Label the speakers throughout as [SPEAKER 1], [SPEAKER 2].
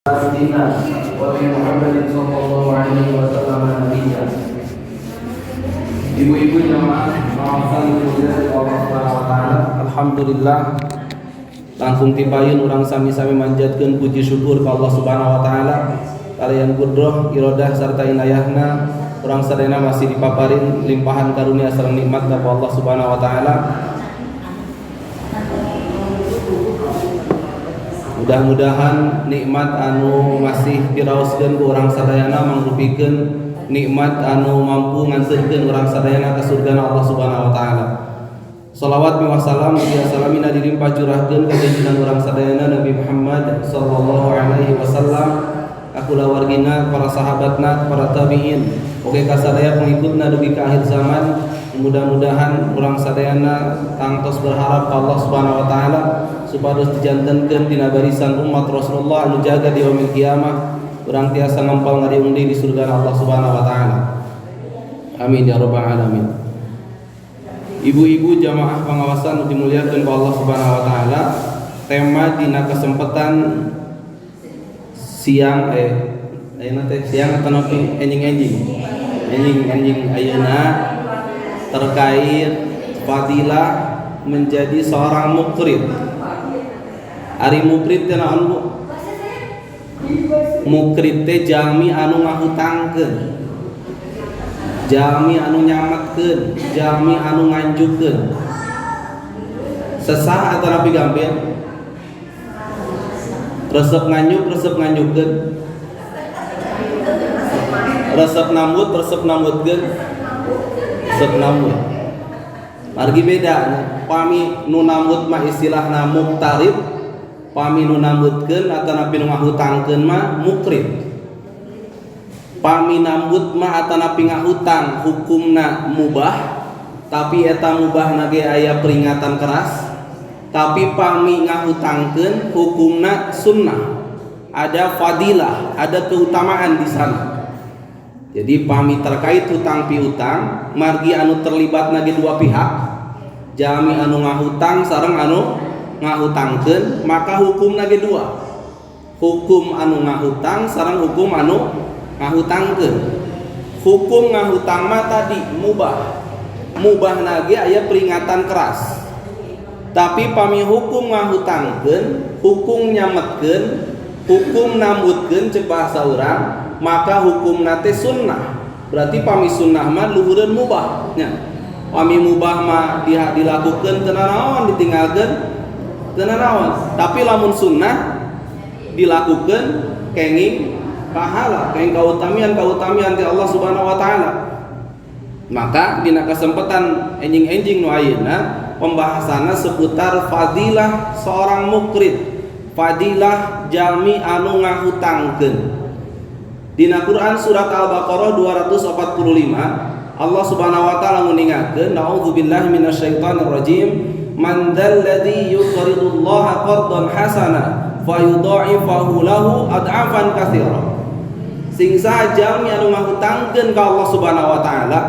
[SPEAKER 1] Sayyidina wa Muhammadin sallallahu alaihi wasallam nabiyya. Ibu-ibu jamaah maafkan kemudian Allah Subhanahu wa taala. Alhamdulillah langsung tibayun urang sami-sami manjatkeun puji syukur ka Allah Subhanahu wa taala. Kalian kudroh, iradah sarta inayahna urang sadayana masih dipaparin limpahan karunia sareng nikmat ka Allah Subhanahu wa taala. Mudah-mudahan nikmat anu masih diraoskeun ku urang sadayana mangrupikeun nikmat anu mampu nganterkeun urang sadayana ka surgana Allah Subhanahu wa taala. Shalawat wa salam ya salamina dilimpah curahkeun ka junjungan urang sadayana Nabi Muhammad sallallahu alaihi wasallam, akula wargina, para sahabatna, para tabi'in, oge ka sadaya pengikutna dugi ka akhir zaman. Mudah-mudahan urang sadayana tangtos berharap ka Allah Subhanahu wa taala supados dijantenkeun dina barisan umat Rasulullah anu jaga di yaumil kiamah, urang tiasa ngampal ngariundi di surga Allah Subhanahu wa taala. Amin ya rabbal alamin. Ibu-ibu jamaah pengawasan dimuliakeun ku Allah Subhanahu wa taala, tema dina kesempatan siang ayeuna teh siang atau nepi enjing ayeuna terkait fadilah menjadi seorang mukrid. Ari mukrid teh naon Bu? Mukrid teh jalmi anu ngahutangkeun, jalmi anu nyametkeun, jalmi anu nganjukeun. Sesah atau napi gambel? Resep nganyuk, resep nganyukeun. Resep nambutkeun. Resep nambut. Margi beda nya. Pami nu nambut mah istilahna muktarib, pami nu nambutkeun atanapi nu ngahutangkeun mah mukrid. Pami nambut mah atanapi ngahutang hukumna mubah, tapi eta mubahna ge aya peringatan keras. Tapi pami ngahutangkeun hukumna sunnah, ada fadilah, ada keutamaan di sana. Jadi pami terkait hutang piutang margi anu terlibat nage dua pihak, jami anu ngahutang sareng anu ngahutangkeun, maka hukum nage dua, hukum anu ngahutang sareng hukum anu ngahutangkeun. Hukum ngahutang mah tadi mubah nage aya peringatan keras. Tapi pami hukum ngahutangkeun, hukum nyametkeun, hukum nambutkeun cek bahasa urang, maka hukum nate sunnah. Berarti pami sunnah mah luhureun mubah nya. Pami mubah mah dilakukeun teu naon, ditinggalkeun teu naon. Tapi lamun sunnah dilakukeun kenging pahala, kenging kautamian ti Allah Subhanahu wa taala. Maka dina kesempatan enjing-enjing nu ayeuna pembahasanna seputar fadilah seorang mukrid, fadilah jalmi anu ngahutangkeun. Dina Quran surat Al-Baqarah 245 Allah Subhanahu wa taala nguningakeun, na'udzubillahi minasyaitonir rajim, man dzalladzi yuqridullaha qardan hasana fayudha'ifahu lahu ad'afan katsira. Sing saha jalmi anu ngahutangkeun ka Allah Subhanahu wa taala,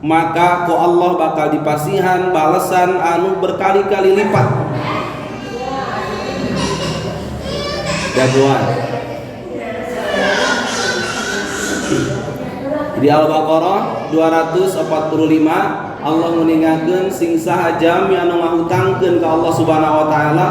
[SPEAKER 1] maka ku Allah bakal dipasihan balasan anu berkali-kali lipat. Jagoan. Di Al-Baqarah 245 Allah nguningakeun sing saha jalmi anu ngahutangkeun ka Allah Subhanahu wa taala,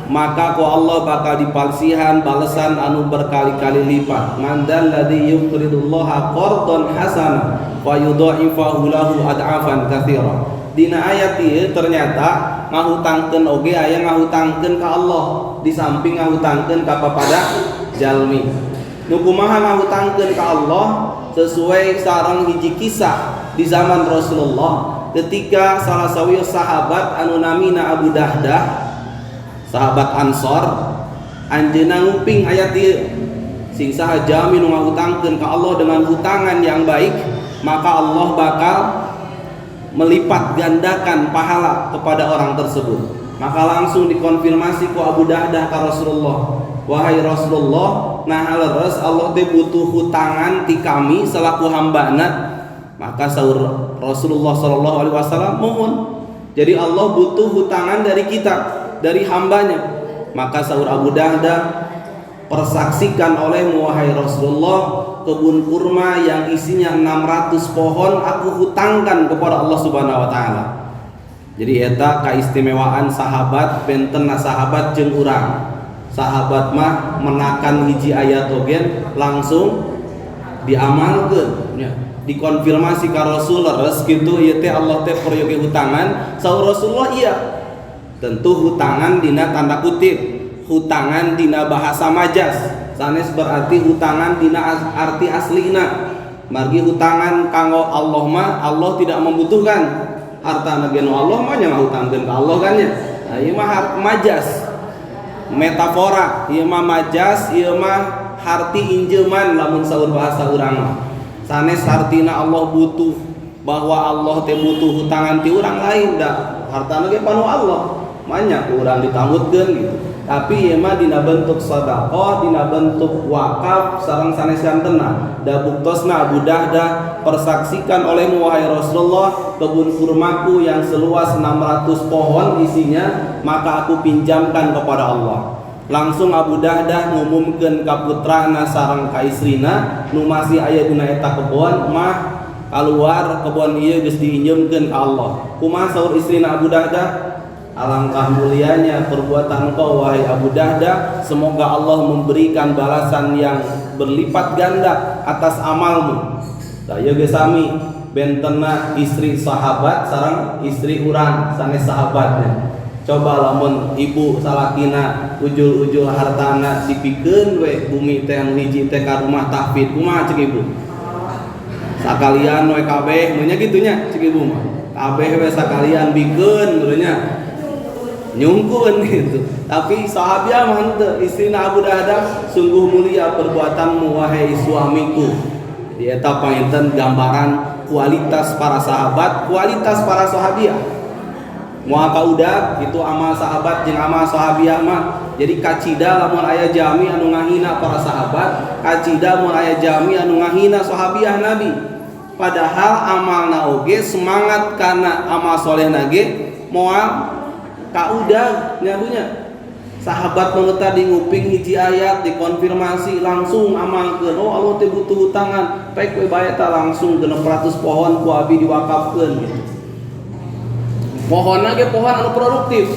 [SPEAKER 1] maka ku Allah bakal dipasihan balasan anu berkali-kali lipat. Man dzalladzi yuqridullaha qardan hasana fayudha'ifahu lahu ad'afan katsira. Dina ayat ieu ternyata ngahutangkeun oge aya ngahutangkeun ka Allah di samping ngahutangkeun ka papada jalmi. Nu kumaha ngahutangkeun ka Allah sesuai sareng hiji kisah di zaman Rasulullah ketika salah sawieu sahabat anu namina Abu Dahdah, sahabat Ansor, anjeunna nguping ayat ieu, sing saha jalmi nu ngahutangkeun ka Allah dengan hutangan yang baik, maka Allah bakal melipat gandakan pahala kepada orang tersebut. Maka langsung dikonfirmasi ku Abu Dahdah ka Rasulullah, wahai Rasulullah, nah leres Allah teh butuh hutangan ti kami selaku hambana. Maka saur Rasulullah sallallahu alaihi wasallam, mohon. Jadi Allah butuh hutangan dari kita, dari hambanya. Maka saur Abu Dahdah, persaksikan olehmu wahai Rasulullah, kebun kurma yang isinya 600 pohon aku hutangkan kepada Allah Subhanahu wa taala. Jadi eta keistimewaan sahabat benten sahabat jeung urang. Sahabat mah menakan hiji ayat ogen langsung diamalkeun nya. Dikonfirmasi ka Rasul res kitu ieu teh Allah teh peryoge hutangan. Saur Rasulullah iya. Tentu hutangan dina tanda kutip, hutangan dina bahasa majaz. Sanes berarti hutangan dina arti aslina. Margi hutangan kanggo Allah mah Allah tidak membutuhkan harta nage nu Allah mah nya ngahutangkeun ka Allah kan nya. Nah, ieu mah majaz. Metafora, ieu mah majaz, ieu mah harti injeman lamun saur bahasa urang mah. Sanes hartina Allah butuh, bahwa Allah teh butuh hutangan ti urang lain da hartana ge panu Allah. Manya urang ditangutkeun gitu. Tapi ieu mah dina bentuk sedekah, dina bentuk wakaf sareng sanesantena. Da buktosna Abu Dahdah persaksikan olehmu wahai Rasulullah kebun kurmaku yang seluas 600 pohon isinya, maka aku pinjamkan kepada Allah. Langsung Abu Dahdah ngumumkeun ka putrana sareng ka istrina nu masih aya dina eta kebon, mah keluar kebon ieu geus diinjemkeun ka Allah. Kumaha saur istrina Abu Dahdah? Alangkah mulianya perbuatan engkau wahai Abu Dahdah, semoga Allah memberikan balasan yang berlipat ganda atas amalmu. Saya ge sami bentena istri sahabat sareng istri urang sanes sahabatnya. Coba lamun ibu salakina ujul-ujul hartana dipikeun we bumi teh anu hiji teh ka rumah tahfidz, kumaha ceuk ibu? Sakalian we kabeh mun nya kitu nya ceuk ibu mah. Kabeh we sakalian bikeun kitu nya. Nyungkun gitu. Tapi sahabiah mah henteu, istrina Abu Dahdah, sungguh mulia perbuatanmu wahai suamiku. Jadi eta panginten gambaran kualitas para sahabat, kualitas para sahabiah. Moal kaudag itu amal sahabat jeung amal sahabiah mah. Jadi kacida lamun aya jami anu ngahina para sahabat, kacida mun aya jami anu ngahina sahabiah Nabi. Padahal amalna oge semangat kana amal solehna ge moal kaudag nyarunya. Sahabat mengetah di nguping hiji ayat dikonfirmasi langsung amalkeun. Oh Allah teh butuh hutangan, pek we bae ta langsung 600 pohon ku abi diwakafkeun gitu. Pohonna ge pohon anu produktif.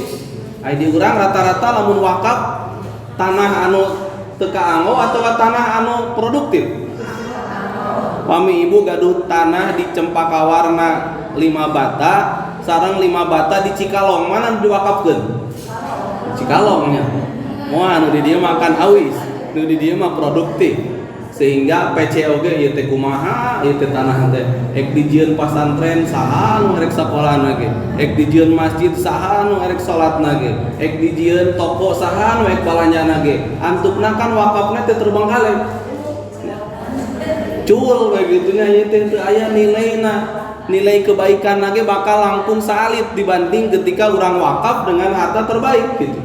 [SPEAKER 1] Ai di urang rata-rata lamun wakaf tanah anu teu kaanggo atawa tanah anu produktif. Pami ibu gaduh tanah di Cempakawarna 5 bata sareng 5 bata di Cikalong, mana diwakafkeun? Cikalongnya. Moal anu di dieu makan awis, nu di dieu mah produktif. Sehingga PCOG ieu teh kumaha, ieu teh tanah teh ek dijieun pasantren saha nu erek sakolana ge, ek dijieun masjid saha nu erek salatna ge, ek dijieun toko saha nu ek balanjana ge. Antupna kan wakafna teh terbengkalai. Cul begitunya ieu teh teu aya nilaina. Nilai kebaikan lagi bakal langkung salit dibanding ketika orang wakaf dengan harta terbaik gitu.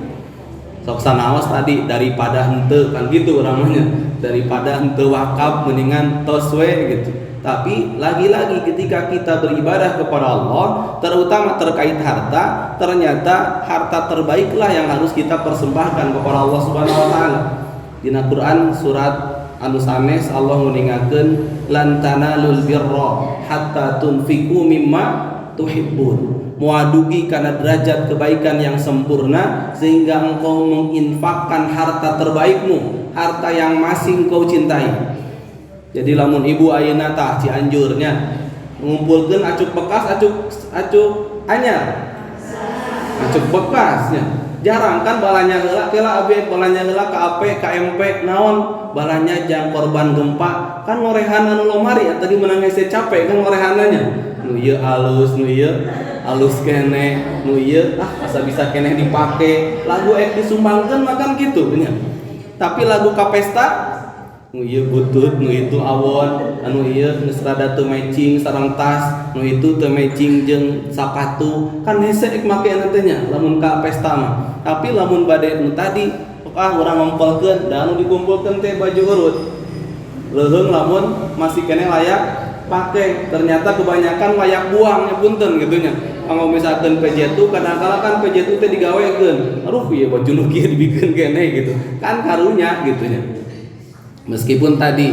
[SPEAKER 1] Sok sanaos tadi daripada henteu kan gitu orangnya, daripada henteu wakaf mendingan tos we gitu. Tapi lagi-lagi ketika kita beribadah kepada Allah, terutama terkait harta, ternyata harta terbaiklah yang harus kita persembahkan kepada Allah Subhanahu wa taala. Dina Quran surat anu sanes Allah nguningakeun lan tanalul birra hatta tunfiqu mimma tuhibbun. Muadugi kana derajat kebaikan yang sempurna sehingga engkau menginfakkan harta terbaikmu, harta yang masih engkau cintai. Jadi lamun ibu ayeuna tah Cianjurnya ngumpulkeun acuk bekas, acuk anyar. Acuk bekasnya. Jarang kan balanya heula kela abi balanya heula ka AP ka MP naon balanya jang korban gempa kan ngorehan anu lomari tadi menang hese capek kan ngorehananya nu ieu alus nu ieu alus keneh nu ieu asa bisa keneh dipake lagu ek disumbangkeun makan kitu nya. Tapi lagu ka pesta nu ieu butut nu itu awon anu ieu geus rada teu matching sareng tas nu itu teu matching jeung sapatu kan hese ek make teh nya lamun ka pesta mah. Tapi lamun bade nu tadi urang ngompolkeun da anu dikumpulkeun teh baju urut leuheung lamun masih keneh layak pake ternyata kebanyakan layak buang nya punten gitu nya anggo misalkan PJ itu kadang-kadang kan PJ itu teh digawekeun. Aduh ieu baju nu kieu dibikeun keneh gitu. Kan karunya gitu nya. Meskipun tadi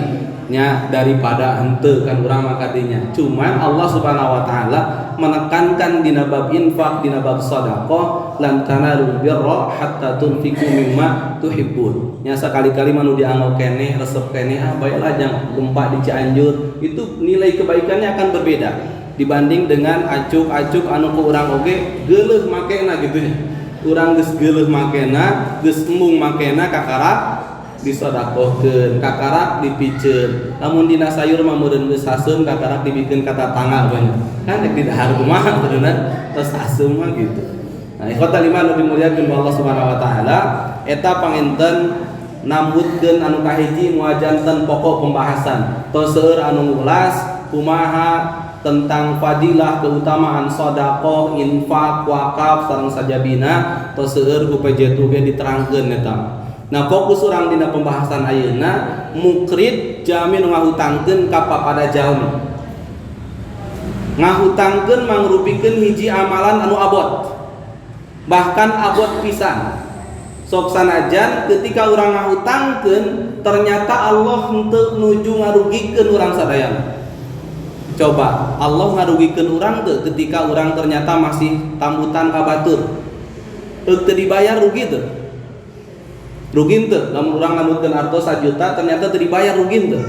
[SPEAKER 1] nya daripada henteu kan urang makadinya. Cuman Allah Subhanahu wa taala menekankan dina bab infak, dina bab sedekah, lan tanalul birra hatta tunfiqu mimma tuhibbun. Nya sakali-kali manu dianggo keneh, resep keneh baiklah jangan gempa di Cianjur, itu nilai kebaikannya akan berbeda dibanding dengan acuk-acuk anu ku urang oge geuleuh makena gitu nya. Urang geus geuleuh makena, geus embung makena kakarak disodakohkeun, kakarak dipikeun. Lamun dina sayur mah meureun geus haseum kakarak dibikeun kata tangga banyak. Kan rek didahar kumaha beuneunan tos haseum mah gitu. Nah, ikhwatal iman nu dimuliakeun Allah Subhanahu wa taala, eta panginten nambutkeun anu kahiji muajanten pokok pembahasan. Tos seueur anu ngulas kumaha tentang fadilah keutamaan sedekah, infak, wakaf sareng sajabina, tos seueur ku PJ ge diterangkeun eta. Nah, fokus orang dina pembahasan ayeuna mukrid jami nu ngahutangkeun ka papada jalmi. Ngahutangkeun mangrupikeun hiji amalan anu abot. Bahkan abot pisan. Sok sanajan ketika urang ngahutangkeun ternyata Allah henteu nuju ngarugikeun urang sadayana. Coba Allah ngarugikeun urang teu ketika urang ternyata masih tambutan ka batur. Teu dibayar rugi teu? Rugi teu? Lamun urang nambutkeun artos 1 juta ternyata teu dibayar rugi teu?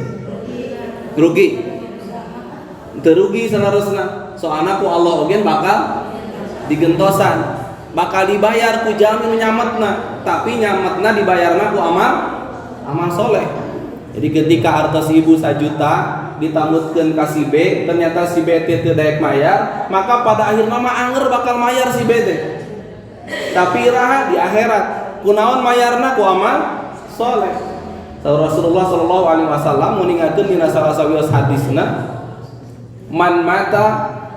[SPEAKER 1] Rugi. Teu rugi salarosna. Soalna ku Allah oge bakal digentosan. Bakal dibayar ku jalmi nu nyametna, tapi nyametna dibayarna ku amal soleh. Jadi ketika artos ibu 1 juta ditambutkeun ka si B, ternyata si B teu daek mayar, maka pada akhirna mah anger bakal mayar si B teh. Tapi iraha di akhirat kunaon mayarna ku amal soleh. Rasulullah sallallahu alaihi wasallam meningatkeun dina salah sawios hadisna, man mata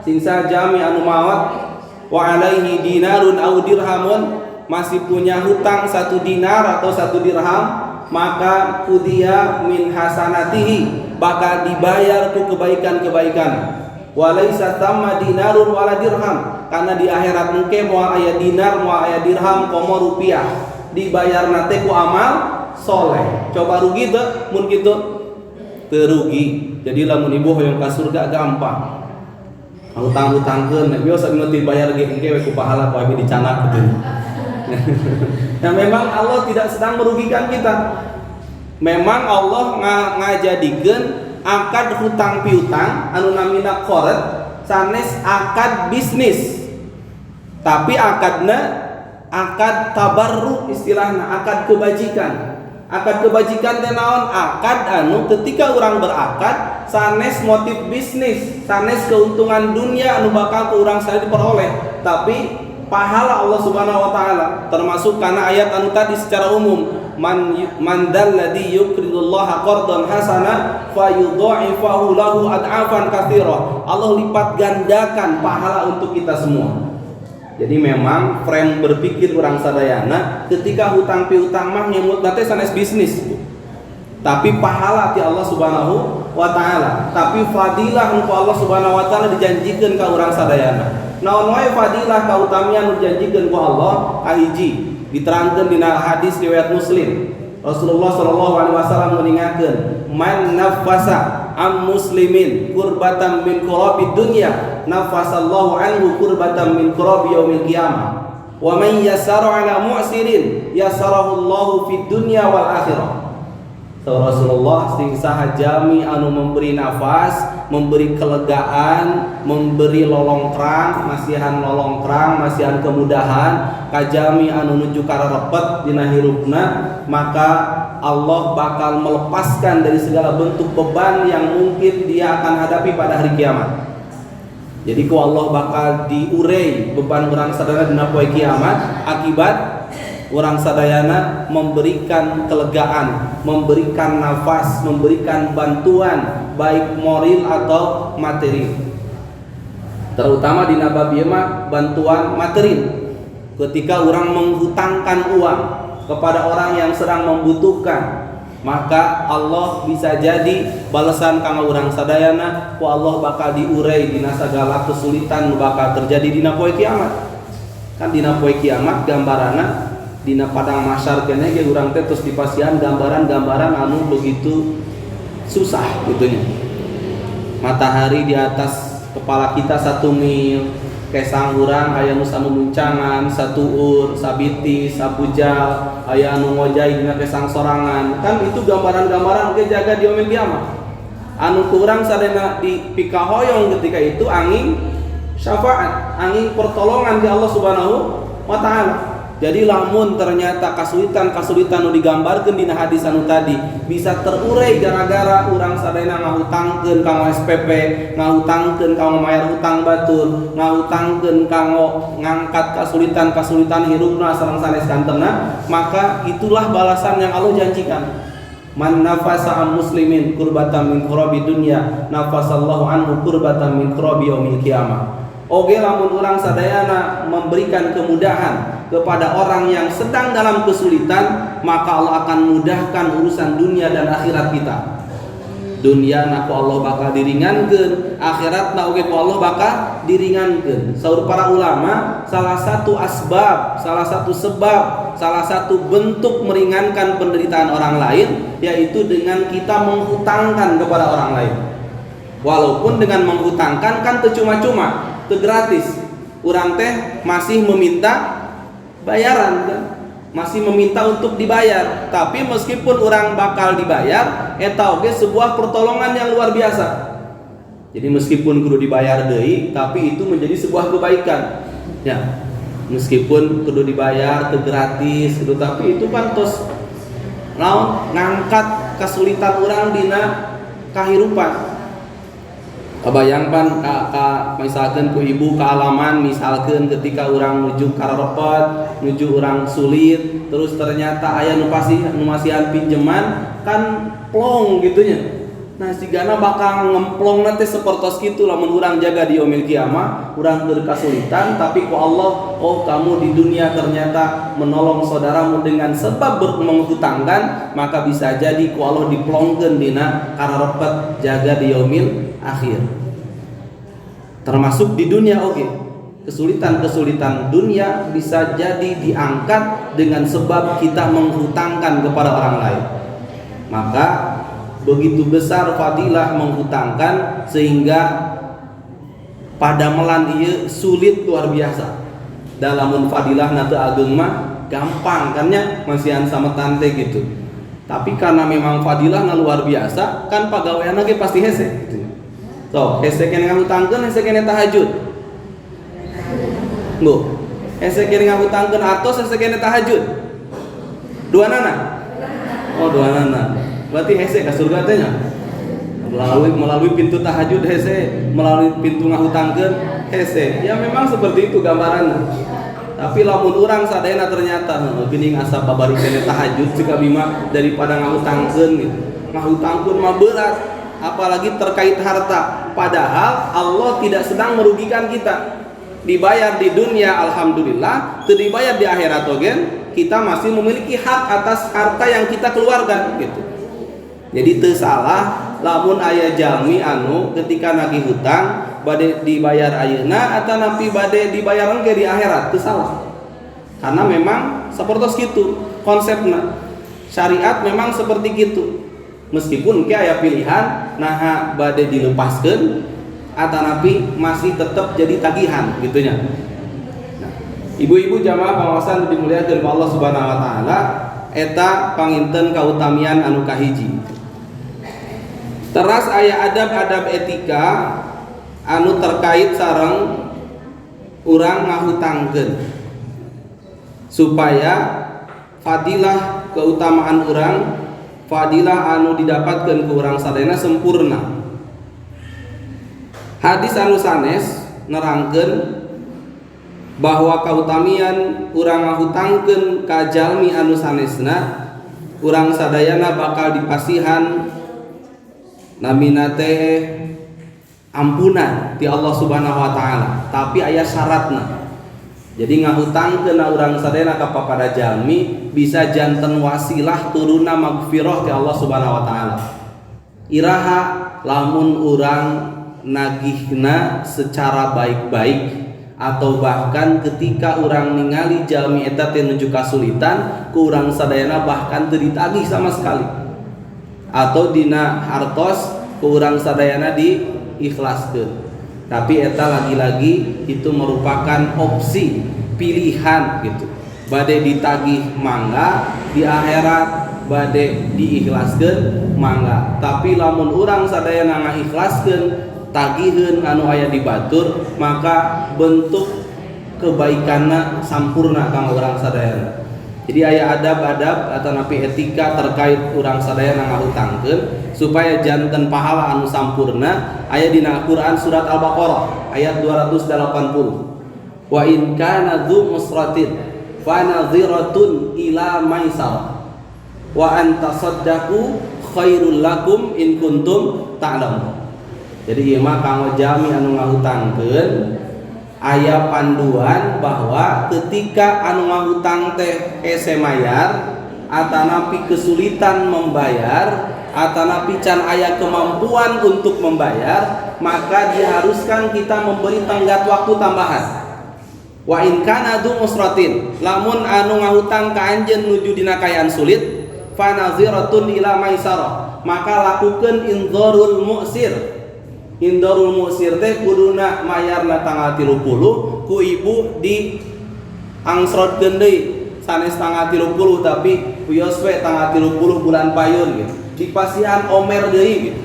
[SPEAKER 1] sing sajami anu maot wa alaihi dinarun aw dirhamun, masih punya hutang 1 dinar atau 1 dirham, maka kudia min hasanatihi, bakal dibayar ku kebaikan-kebaikan. Walaisa tamma dinarun wala dirham, karena di akhirat engke moal aya dinar moal aya dirham komo rupiah, dibayarna teh ku amal soleh. Coba rugi teu mun kitu? Teu rugi. Jadi lamun ibu hoyong ka surga gampang. Hutang-hutangkeun biasa nu dibayar ge engke we ku pahala ku abi dicanak gitu. Nah, memang Allah tidak sedang merugikan kita. Memang Allah ngajadikeun akad hutang piutang anu namina qard sanes akad bisnis. Tapi akadna akad tabarruk istilahna, akad kebajikan. Akad kebajikan teh naon? Akad anu ketika urang berakad sanes motif bisnis, sanes keuntungan dunia anu bakal ku urang sadaya diperoleh, tapi pahala Allah Subhanahu wa taala, termasuk karena ayat anu tadi secara umum, man dalladzi yuqridullaha qardan hasana fayudha'ifahu lahu ad'afan katsira. Allah lipat gandakan pahala untuk kita semua. Jadi memang frame berpikir orang sadayana ketika hutang piutang mah nyemut teh sanes bisnis. Tapi pahala ti Allah Subhanahu wa taala, tapi fadilah nu Allah Subhanahu wa taala dijanjikeun ka urang sadayana. Naon wae fadilah kautamian nu dijanjikeun ku Allah kahiji diterangkeun dina hadis riwayat Muslim. Rasulullah sallallahu alaihi wasallam meningatkeun, man nafasa am muslimin kurbatan min kurabi dunya nafasallahu anhu kurbatan min kurabi yaumil qiyamah wa man yassara ala mu'sirin yassarahu Allahu fid dunya wal akhirah. Rasulullah sing saha jami anu memberi nafas, memberi kelegaan, memberi lolongkrang, masihan lolongkrang, masihan kemudahan kajami anu nuju kararepet dina hirupna, maka Allah bakal melepaskan dari segala bentuk beban yang mungkin dia akan hadapi pada hari kiamat. Jadi ku Allah bakal diurei beban urang sadayana dina poe kiamat akibat urang sadayana memberikan kelegaan, memberikan nafas, memberikan bantuan baik moral atau materi. Terutama dina bab ieu mah bantuan materi. Ketika orang menghutangkan uang kepada orang yang sedang membutuhkan, maka Allah bisa jadi balasan kanggo urang sadayana ku Allah bakal diurai dina sagala kesulitan bakal terjadi dina poe kiamat. Kan dina poe kiamat gambarana dina padang mahsyar keneh ge urang teh terus dipasihan gambaran-gambaran anu begitu susah gitunya. Matahari di atas kepala kita 1 mil, kesang urang aya nu samuncangan, satuur, sabiti, sabujal, aya anu ngojai dina kesang sorangan. Kan itu gambaran-gambaran ge jaga di yaumil kiamat. Anu kurang sadena di pikahoyong ketika itu angin syafaat, angin pertolongan di Allah Subhanahu wa taala. Jadi lamun ternyata kasulitan nu digambarkeun dina hadis anu tadi bisa terurai gara-gara urang sadayana ngahutangkeun kanggo SPP, ngahutangkeun kanggo mayar hutang batur, ngahutangkeun kanggo ngangkat kasulitan hirupna sareng sanes kantengna, maka itulah balasan yang Allah janjikan. Man nafasa am muslimin kurbatan min kurabi dunya nafasallahu anhu kurbatan min kurabi yaumil qiyamah. Oge lamun urang sadayana memberikan kemudahan kepada orang yang sedang dalam kesulitan, maka Allah akan mudahkan urusan dunia dan akhirat kita. Dunia naku Allah bakal diringankeun, akhirat na oge ku Allah bakal diringankeun. Saur para ulama, salah satu sebab, salah satu bentuk meringankan penderitaan orang lain yaitu dengan kita menghutangkan kepada orang lain. Walaupun dengan menghutangkan kan teu cuma-cuma, teu gratis. Urang teh masih meminta bayaran kan? Masih meminta untuk dibayar. Tapi meskipun orang bakal dibayar, eta oge sebuah pertolongan yang luar biasa. Jadi meskipun kudu dibayar deui, tapi itu menjadi sebuah kebaikan. Ya. Meskipun kudu dibayar teu gratis, kudu, tapi itu kan tos naon ngangkat kesulitan orang dina kahirupan. Kebayangkan misalkan ku ibu kealaman misalkan ketika orang menuju karepot, menuju orang sulit, terus ternyata aya nu masihan pinjeman kan plong gitunya. Nah sigana bakal ngemplong nanti sepertos kitu lamun urang jaga di yaumil kiamah, urang teu kasulitan tapi ku Allah, oh kamu di dunia ternyata menolong saudaramu dengan sebab menghutangkan, maka bisa jadi ku Allah diplongkeun dina karepot jaga di yaumil akhir. Termasuk di dunia oke. Kesulitan-kesulitan dunia bisa jadi diangkat dengan sebab kita menghutangkan kepada orang lain. Maka begitu besar fadilah menghutangkan sehingga padamelan ieu sulit luar biasa. Dalamun fadilah na teu ageung mah gampang kan nya masihan sametan teh gitu. Tapi karena memang fadilah na luar biasa kan pagaweana ge pasti hese gitu. So, hese kene ngahutangkeun, hese kene tahajud. Bu, hese kene ngahutangkeun atos, hese kene tahajud. Duanana? Oh, duanana. Berarti hese ka surga teh nya. Melalui pintu tahajud hese, melalui pintu ngahutangkeun hese. Ya memang seperti itu gambaranna. Tapi lamun urang sadayana ternyata geuning asa babari kene tahajud cika bima daripada ngahutangkeun gitu. Ngahutangkeun mah berat, apalagi terkait harta. Padahal Allah tidak sedang merugikan kita. Dibayar di dunia alhamdulillah, teu dibayar di akhirat oge, kita masih memiliki hak atas harta yang kita keluarkan gitu. Jadi teu salah lamun aya jalmi anu ketika nagih hutang bade dibayar ayeuna atawa napi bade dibayar engke di akhirat, teu salah. Karena memang sapertos kitu konsepna. Syariat memang seperti gitu. Meskipun ke aya pilihan naha bade dilepaskeun atanapi masih tetap jadi tagihan gitunya. Nah, ibu-ibu jamaah pengawasan dimuliakeun Allah Subhanahu wa taala, eta panginten kautamian anu kahiji. Teras aya adab-adab etika anu terkait sareng urang ngahutangkeun supaya fadilah keutamaan urang, fadilah anu didapatkan ke urang sadayana sempurna. Hadis anu sanes nerangkeun bahwa kautamian urang ngahutangkeun ka jalmi anu sanesna, urang sadayana bakal dipasihan namina teh ampunan ti Allah Subhanahu wa taala, tapi aya syaratna. Jadi ngahutangkeun urang sadayana ka papada jalmi bisa janten wasilah turuna magfirah ke Allah Subhanahu wa taala. Iraha lamun urang nagihna secara baik-baik atau bahkan ketika orang ningali jalmi eta teh nuju kasulitan ku urang sadayana bahkan teu ditagih sama sekali, atau dina hartos ku urang sadayana diikhlaskeun. Tapi eta lagi-lagi itu merupakan opsi pilihan gitu. Bade ditagih mangga, di akhirat bade diikhlaskeun mangga. Tapi lamun urang sadayana ngaikhlaskeun tagiheun anu aya di batur, maka bentuk kebaikanna sampurna kang urang sadayana. Jadi aya adab-adab atau napi etika terkait urang sadayana ngahutangkeun supaya janten pahala anu sampurna aya dina Quran surat Al-Baqarah ayat 280. Wa in kana dzu musratin fa nadhiratun ila maisarah wa an tasaddaqu khairul lakum in kuntum ta'lamun. Jadi ieu mah kanggo jalmi anu ngahutangkeun aya panduan bahwa ketika anu ngahutang teh ese mayar atanapi kesulitan membayar atanapi can aya kemampuan untuk membayar, maka diharuskan kita memberi tenggat waktu tambahan. Wa in kana dzu usratin, lamun anu ngahutang ka anjeun nuju dina kayaan sulit, fa naziratun ila maisarah, maka lakukeun indharul mu'sir. Indharul mu'sir teh kuduna mayarna tanggal 30 ku ibu di angsrotkeun deui sanes tanggal 30 tapi wios we tanggal 30 bulan payun gitu. Dipasihan omer deui gitu.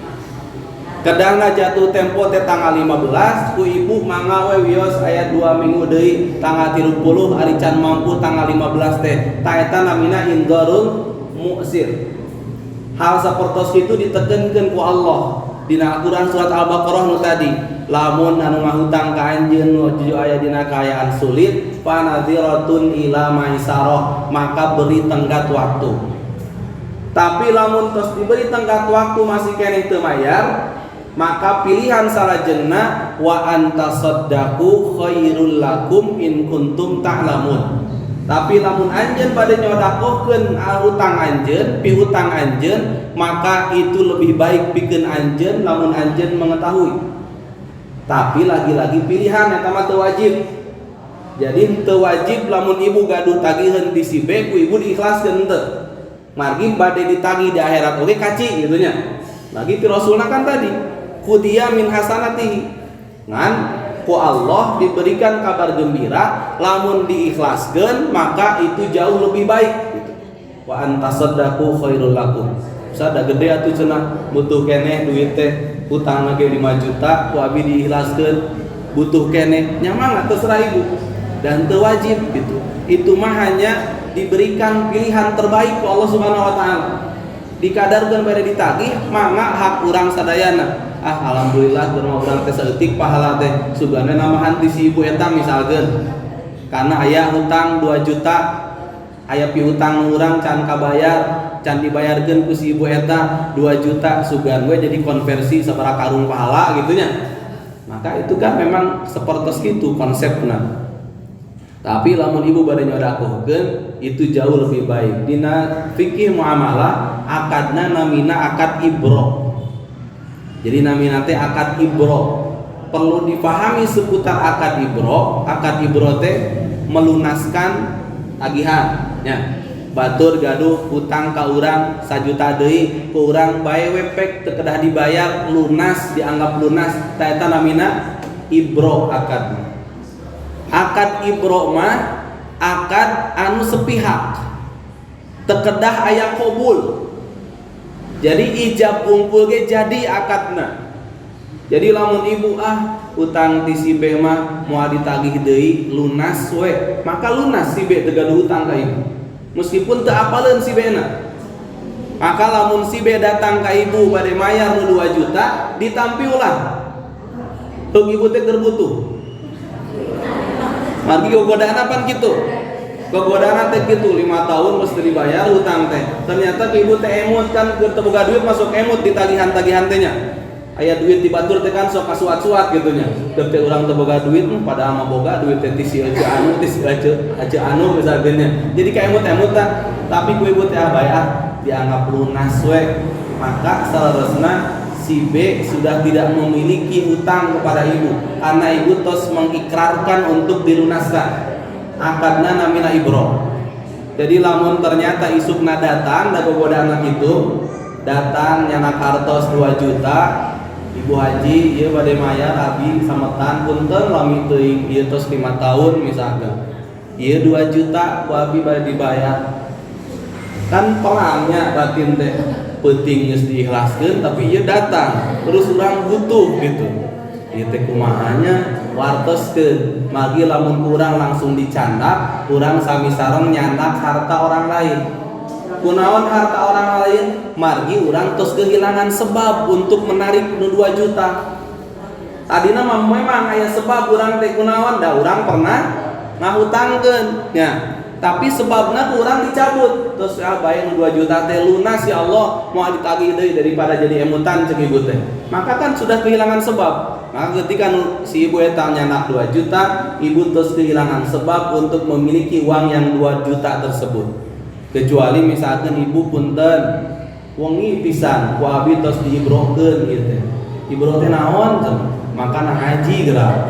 [SPEAKER 1] Kadangna jatuh tempo teh tanggal 15 ku ibu mangga we wios aya 2 minggu deui tanggal 30 ari can mampu tanggal 15 teh. Ta eta namina indharul mu'sir. Hal sapertos kitu ditekenkeun ku Allah dina Al-Quran surat Al-Baqarah nu tadi, lamun anu ngahutang ka anjeun nuju aya dina kaayaan sulit fa nadhiratun ila maisarah, maka beri tenggat waktu. Tapi lamun tos diberi tenggat waktu masih keneh teu mayar, maka pilihan salajengna wa antasaddaqu khairul lakum in kuntum ta'lamun. Tapi lamun anjeun bade nyodakohkeun hutang anjeun, pihutang anjeun, maka itu lebih baik pikeun anjeun lamun anjeun mengetahui. Tapi lagi-lagi pilihan eta mah teu wajib. Jadi teu wajib lamun ibu gaduh tagiheun di si B ku ibu diikhlaskeun teu. Margi bade ditagih di akhirat oge kaci gitu nya. Lagi ti Rasulna kan tadi, qudiya min hasanatihi. Ngan ku Allah diberikan kabar gembira lamun diikhlaskeun maka itu jauh lebih baik gitu. Wa antasaddaqu khairul lakum. Sada gede atuh cenah butuh keneh duit teh utang lagi 5 juta ku abi diikhlaskeun butuh keneh nyaman terserah ibu dan teu wajib gitu. Itu mah hanya diberikan pilihan terbaik ku Allah Subhanahu wa taala. Dikadarkeun bade ditagih mangga hak urang sadayana. Alhamdulillah kurang urang teh saeutik pahala teh sugana namahan ti si ibu eta misalkeun karena aya hutang 2 juta aya piutang urang can kabayar can dibayarkeun ku si ibu eta 2 juta sugan we jadi konversi sabaraha karung pahala gitu nya. Maka itu kan memang sapertos kitu konsepna. Tapi lamun ibu bade nyodakohkeun itu jauh lebih baik. Dina fikih muamalah akadna namina akad ibro. Jadi namina teh akad ibro. Perlu dipahami seputar akad ibro. Akad ibro teh melunaskan tagihan nya. Batur gaduh hutang ka urang 1 juta deui ku urang bae we pek teu kedah dibayar lunas dianggap lunas ta eta namina ibro akad. Akad ibro mah akad anu sepihak teu kedah aya qabul. Jadi ijab unggul ge jadi akadna. Jadi lamun ibu utang ti si B mah moal ditagih deui lunas we, maka lunas si B teu gaduh hutang ka ibu. Meskipun teu apaleun si B na. Maka lamun si B datang ka ibu bade mayar nu 2 juta, ditampi ulah. Teu ibu teh keur butuh. Margi gogodaan pan kitu. Gogodaan teh kitu 5 tahun mesti dibayar hutang teh. Ternyata ibu teh emut kan keur teu boga duit masuk emut di tagihan-tagihan teh nya. aya duit di batur teh kan sok kasuat-suat gitu nya. Teu urang teu boga duit padahal mah boga duit teh ti si anu ti si anu misalnya. Jadi kayak emut-emutan, tapi ku ibu teh bayar dianggap lunas we. Maka salerosna si B sudah tidak memiliki hutang kepada ibu karena ibu tos mengikrarkan untuk dilunaskan. Akadna namina ibro. Jadi lamun ternyata isukna datang da gogoda anak itu datang nyana kartos 2 juta, ibu haji ieu bade mayar abi sametan punten lami teuing ieu tos 5 tahun misalkan. Ieu 2 juta ku abi bade dibayar. Kan pelangnya batin teh penting geus diikhlaskeun tapi ieu datang terus urang butuh gitu. Ieu teh kumahanya wartoskeun magi lamun urang langsung dicandak, urang sami sareng nyandak harta orang lain. Kunaon harta orang lain? Margi urang tos kehilangan sebab untuk menarik nu 2 juta. Tadina mah memang aya sebab urang teh kunaon da urang pernah ngahutangkeun nya. Tapi sebabna urang dicabut. Terus bae nu 2 juta teh lunas ya Allah, mau ditagih deui daripada jadi emutan ceuk ibu teh. Maka kan sudah kehilangan sebab. Maka ketika si ibu eta nyanak 2 juta, ibu terus kehilangan sebab untuk memiliki uang yang 2 juta tersebut. Kecuali misalkan ibu punten wengi pisan ku abi tos diibrokeun gitu. Ibro teh naon cenah? Makana haji geura.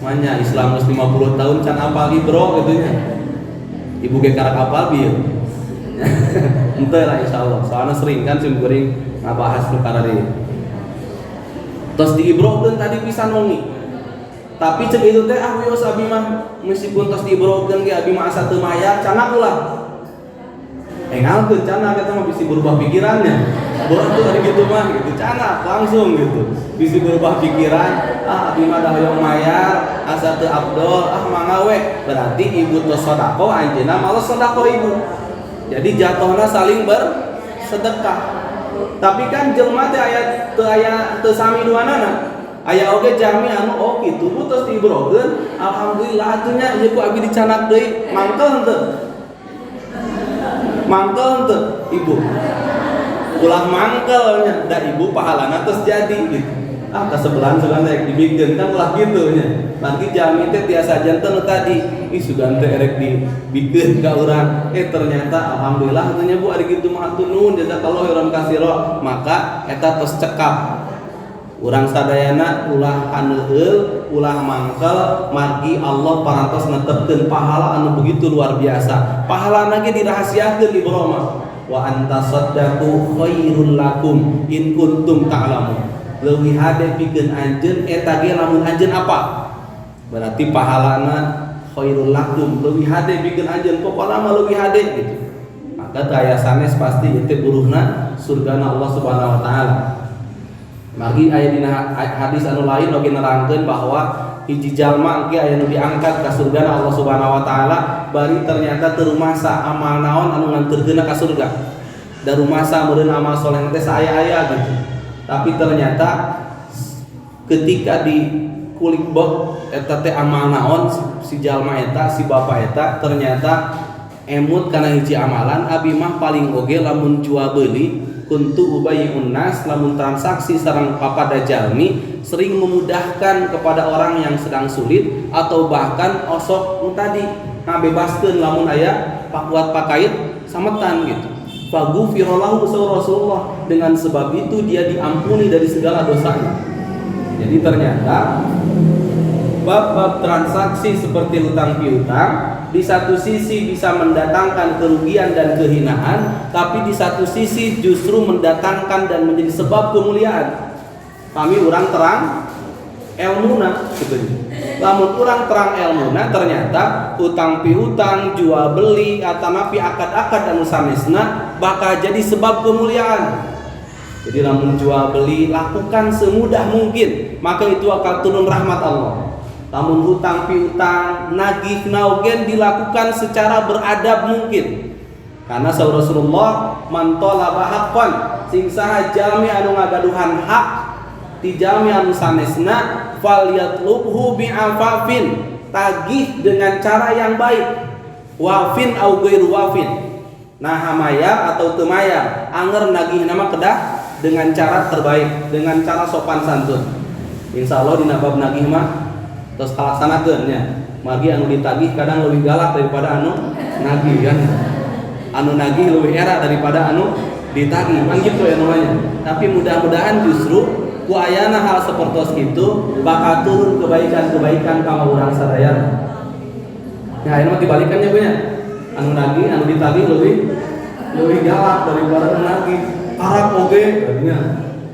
[SPEAKER 1] Manya Islam geus 50 tahun can apal ibro gitu nya. Ibu ge karek apal bieu. Henteu lah insyaallah. Soalna sering kan sim kuring ngabahas perkara ieu. Tos diibrokeun tadi pisan wengi. Tapi cek itu teh wios abi mah meskipun tos diibrokeun ge abi mah asa teu mayar canak ulah. Engalkeun canak eta mah bisi berubah pikirannya. Boh tuh hari gitu mah gitu canak langsung gitu. Bisi berubah pikiran, abi mah dah hoyong mayar, asa teu afdol, mangga we. Berarti ibu tos sedekah anjeunna males sedekah ibu. Jadi jatuhna saling bersedekah. Tapi kan jelema teh aya teu sami duanana. Aya oge jami anu oh kitu bu tos diibrokeun, alhamdulillah atunya ieu ku abi dicanak deui, mangkel henteu? Mangkel henteu ibu? Ulah mangkelnya da ibu pahalana tos jadi gitu. Kasebelahan sugan rek dibikeun kan ulah kitu nya. Nanti jami teh tiasa janten tadi, sugan teh rek dibikeun ka urang. Ternyata alhamdulillah atunya bu ari kitu mah nuhun jazakallahu khairan katsira. Maka eta tos cekap. Urang sadayana ulah haneueul, ulah mangkel, margi Allah parantos netepkeun pahala anu begitu luar biasa. Pahalana ge dirahasiakeun di Brahma. Wa anta saddaqu khairul lakum in kuntum ta'lamun. Leuwih hade pikeun anjeun eta ge lamun anjeun apa? Berarti pahalana khairul lakum, leuwih hade pikeun anjeun pokona mah leuwih hade gitu. Maka teu aya sanes pasti ieu teh buruhna surgana Allah Subhanahu wa taala. Magi aya dina hadis anu lain oge nerangkeun bahwa hiji jalma engke aya nu diangkat ka surgana Allah Subhanahu wa taala bari ternyata teu rumasa amal naon anu nganterkeunna ka surga. Da rumasa meureun amal saleh teh saaya-aya gitu. Tapi ternyata ketika di kulik bok eta teh amal naon si jalma eta si bapa eta ternyata emut kana hiji amalan abi mah paling oge lamun jual beuli kuntu ubayyun nas lamun transaksi sareng papada jalmi sering memudahkan kepada orang yang sedang sulit atau bahkan osok tadi ngabebaskeun lamun aya pakuat pakait sametan gitu. Faghfirallahu Rasulullah, dengan sebab itu dia diampuni dari segala dosanya. Jadi ternyata bab-bab transaksi seperti hutang piutang di satu sisi bisa mendatangkan kerugian dan kehinaan, tapi di satu sisi justru mendatangkan dan menjadi sebab kemuliaan. Kami orang terang ilmuna gitu. Lamun orang terang ilmuna ternyata hutang piutang, jual beli atanapi akad-akad dan sanesna bakal jadi sebab kemuliaan. Jadi lamun jual beli lakukan semudah mungkin, maka itu akan turun rahmat Allah. Namun hutang piutang nagih naugen dilakukan secara beradab mungkin. Karena Rasulullah man talaba haqqan sing saha jalmi anu ngagaduhan hak ti jalmi anu sanesna falyatlubhu bi'afafin, tagih dengan cara yang baik. Wafin au ghairu wafin. Nah mayar atau teu mayar, anger nagih nama dengan cara terbaik, dengan cara sopan santun. Insya Allah dina bab nagih mah terus kalaksanakeun nya. Margi anu ditagih kadang lebih galak daripada anu nagih kan. Anu nagih lebih era daripada anu ditagih. Kan gitu ya namanya. Tapi mudah-mudahan justru ku ayana hal sapertos kitu bakal turun kebaikan-kebaikan ka urang sadaya. Nah, ini mah dibalikannya punya. Anu nagih, anu ditagih lebih galak daripada anu nagih. Arab oge katanya.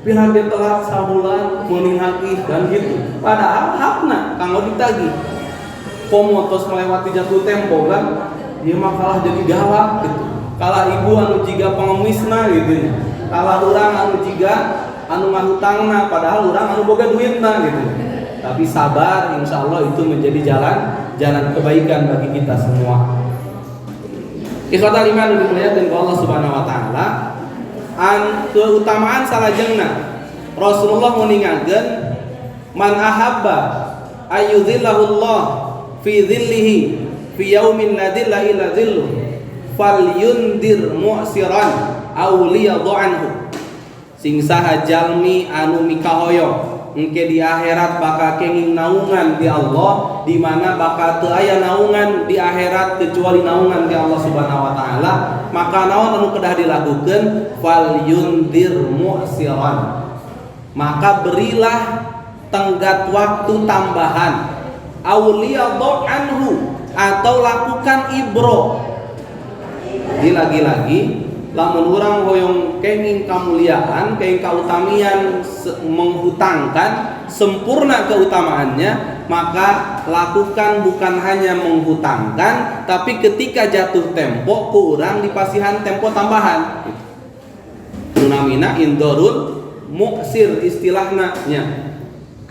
[SPEAKER 1] Pihak dia telat sabulan meuning haki dan gitu. Padahal hakna kanggo ditagih. Komo tos melewati jatuh tempo kan, dia mah kalah jadi galak gitu. Kalah ibu anu jiga pengemisna gitu. Kalah urang anu jiga anu ngahutangna padahal urang anu boga duitna gitu. Tapi sabar, insya Allah itu menjadi jalan kebaikan bagi kita semua. Ikhwatal iman dimuliakeun Allah Subhanahu wa taala. Keutamaan salajengna Rasulullah meningakeun man ahabba ayyudhillahullah fi dhillihi fi yaumin la dhilla illa dhilluh falyundir mu'siran aw liyadhu anhu. Sing saha jalmi anu mikahoyong engke di akhirat bakal kenging naungan di Allah, di mana bakal teu aya naungan di akhirat kecuali naungan di Allah Subhanahu wa taala. Maka naon anu kedah dilakukeun fal yundir mu'siran, maka berilah tenggat waktu tambahan auliyadhu anhu, atau lakukan ibro. Jadi lagi-lagi lamun urang hoyong kenging kamuliaan, kenging kautamian menghutangkan sempurna keutamaannya, maka lakukan bukan hanya menghutangkan, tapi ketika jatuh tempo ku urang dipasihan tempo tambahan. Namina indorul muksir istilahna nya.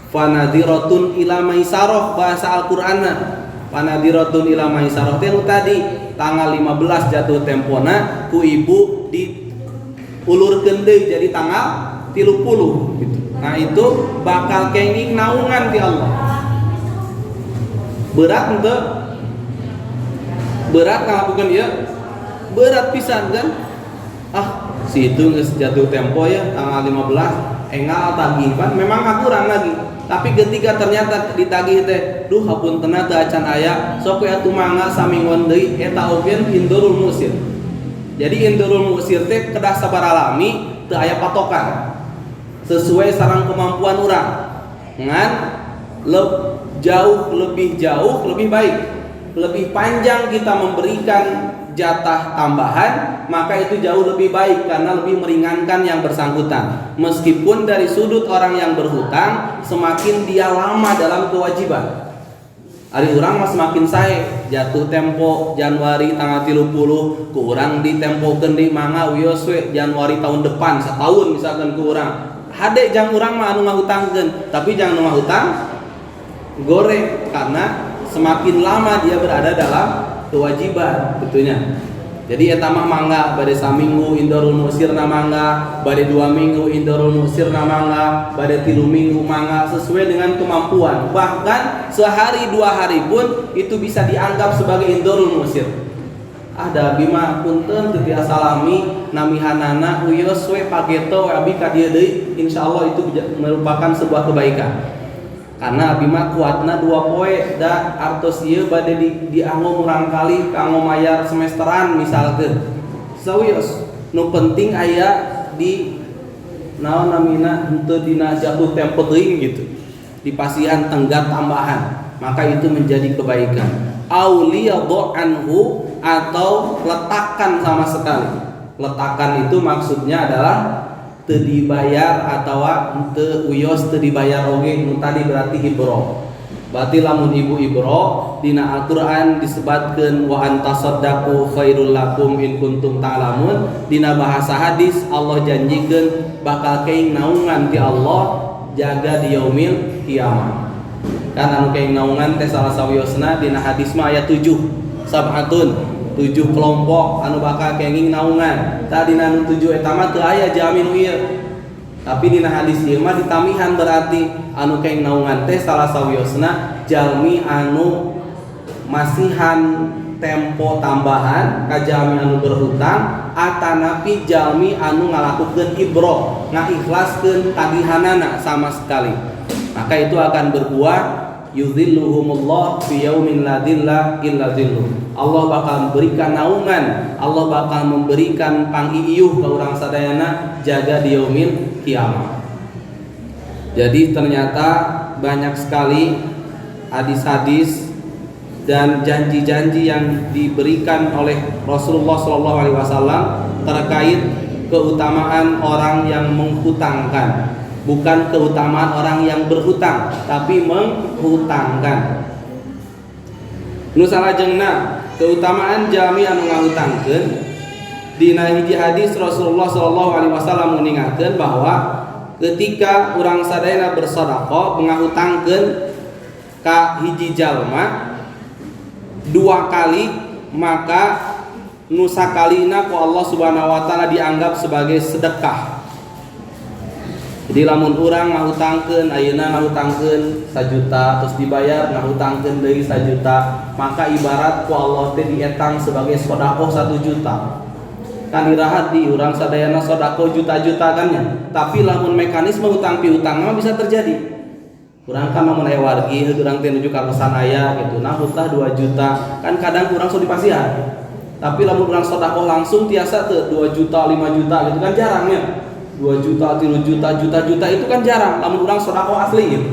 [SPEAKER 1] Fanadiratun ila maisarah bahasa Al-Qur'anna. Fanadiratun ila maisarah teh tadi tanggal 15 jatuh tempona ku ibu diulurkeun deui jadi tanggal 30 gitu. Nah itu bakal kenging naungan di Allah. Berat henteu? Berat ngalakukeun ieu? Berat pisan kan? Si itu geus jatuh tempo ya tanggal 15 engal tagih kan memang kurang lagi. Tapi ketika ternyata ditagih teh, duh hapuntenna teu acan aya, sok we atuh mangga samingon deui eta oge indurul musir. Jadi indurul musir teh kedah sabaralami teu aya patokan. Sesuai sareng kemampuan urang. Ngan lebih jauh lebih baik. Lebih panjang kita memberikan jatah tambahan, maka itu jauh lebih baik karena lebih meringankan yang bersangkutan. Meskipun dari sudut orang yang berhutang semakin dia lama dalam kewajiban. Ari urang mah semakin sae jatuh tempo Januari tanggal 30 ku urang ditempokeun deui mangga wios we Januari tahun depan setahun misalkan ku urang. Hade jang urang mah anu ngahutangkeun, tapi jangan ngahutang goreng karena semakin lama dia berada dalam kewajiban betulnya. Jadi eta mah mangga bade saminggu indorul musirna mangga, bade 2 minggu indorul musirna mangga, bade 3 minggu mangga sesuai dengan kemampuan. Bahkan sehari 2 hari pun itu bisa dianggap sebagai indorul musir. Ada bima punten teu tiasa salami namihanana uyos we pageto abi ka dieu deui, insyaallah itu merupakan sebuah kebaikan. Karena abi mah kuatna 2 poe da artos ieu bade dianggo murang kali kanggo mayar semesteran misalkeun. Sawios nu penting aya di naon namina henteu dina jatuh tempo teuing gitu. Dipasihan tenggat tambahan, maka itu menjadi kebaikan. Auliyadhu anhu atau letakkan sama sekali. Letakkan itu maksudnya adalah teu dibayar atau teu uyos teu dibayar oge nu tadi berarti ibro. Berarti lamun ibu ibro dina Al-Qur'an disebutkeun wa antasaddaqu khairul lakum in kuntum ta'lamun. Dina bahasa hadis Allah janjikeun bakal keing naungan ti Allah jaga di yaumil kiamat. Kan anu keing naungan teh salah sawiosna dina hadis mah aya 7 sab'atun 7 kelompok anu bakal kenging naungan. Tadi anu 7 eta mah teu aya jamin ieu. Tapi dina hadis ieu mah ditamihan berarti anu kenging naungan teh salah sawiosna jalmi anu masihan tempo tambahan ka jalmi anu berhutang atanapi jalmi anu ngalakukeun ibro ngaikhlaskeun tagihanana sama sekali, maka itu akan berbuah yudhilluhumullah fi yaumin la dhilla illa dhilluh. Allah bakal memberikan naungan, Allah bakal memberikan pangiiuh ka urang sadayana jaga di yaumil kiamat. Jadi ternyata banyak sekali hadis-hadis dan janji-janji yang diberikan oleh Rasulullah SAW terkait keutamaan orang yang menghutangkan. Bukan keutamaan orang yang berhutang, tapi menghutangkan. Nu salajengna keutamaan jalmi anu ngahutangkeun dina hiji hadis Rasulullah SAW meningatkeun bahwa ketika urang sadayana bersedekah ngahutangkeun ka hiji jalma 2 kali, maka nu sakalina ku Allah Subhanahu wa taala dianggap sebagai sedekah. Jadi lamun urang ngahutangkeun ayeuna ngahutangkeun 1 juta terus dibayar ngahutangkeun deui 1 juta, maka ibarat ku Allah teh dietang sebagai sedekah 1 juta. Kan irahat di urang sadayana sedekah juta-juta kan ya. Tapi lamun mekanisme hutang piutang mah bisa terjadi. Urang kan lamun aya wargi urang teh nuju ka pesan aya gitu. Nah hutah 2 juta. Kan kadang urang sok dipasihan. Tapi lamun urang sedekah langsung tiasa teu 2 juta, 5 juta gitu kan jarang ya. 2 juta, 3 juta, juta-juta itu kan jarang lamun urang sedekah asli gitu.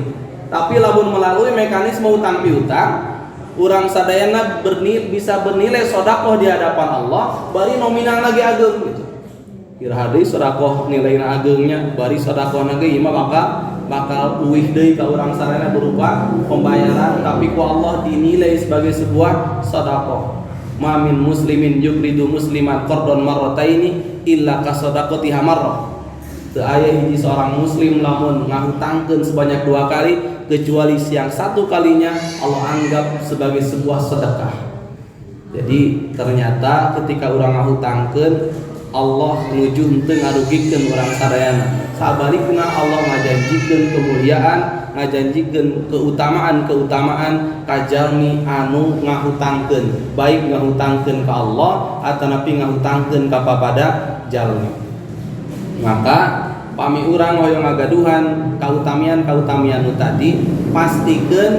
[SPEAKER 1] Tapi lamun melalui mekanisme hutang piutang, urang sadayana bisa bernilai sedekah di hadapan Allah bari nominal lagi ageung gitu. Kira deui sedekah nilaina ageungnya bari sedekahna ge ieu mah bakal uwih deui ka urang sadayana berupa pembayaran, tapi ku Allah dinilai sebagai sebuah sedekah. Ma min muslimin yuqridu musliman qardon marrataini illa ka sadaqatiha marrah. Teu aya hiji seorang muslim lamun ngahutangkeun sebanyak 2 kali kecuali yang 1 kalinya Allah anggap sebagai sebuah sedekah. Jadi ternyata ketika urang ngahutangkeun Allah nuju henteu ngarugikeun urang sadayana. Sabalikna Allah ngajanjikeun kemuliaan, ngajanjikeun keutamaan ka jalmi anu ngahutangkeun, baik ngahutangkeun ka Allah atanapi ngahutangkeun ka papada jalmi. Maka pami urang hoyong ngagaduhan kautamian nu tadi, pastikeun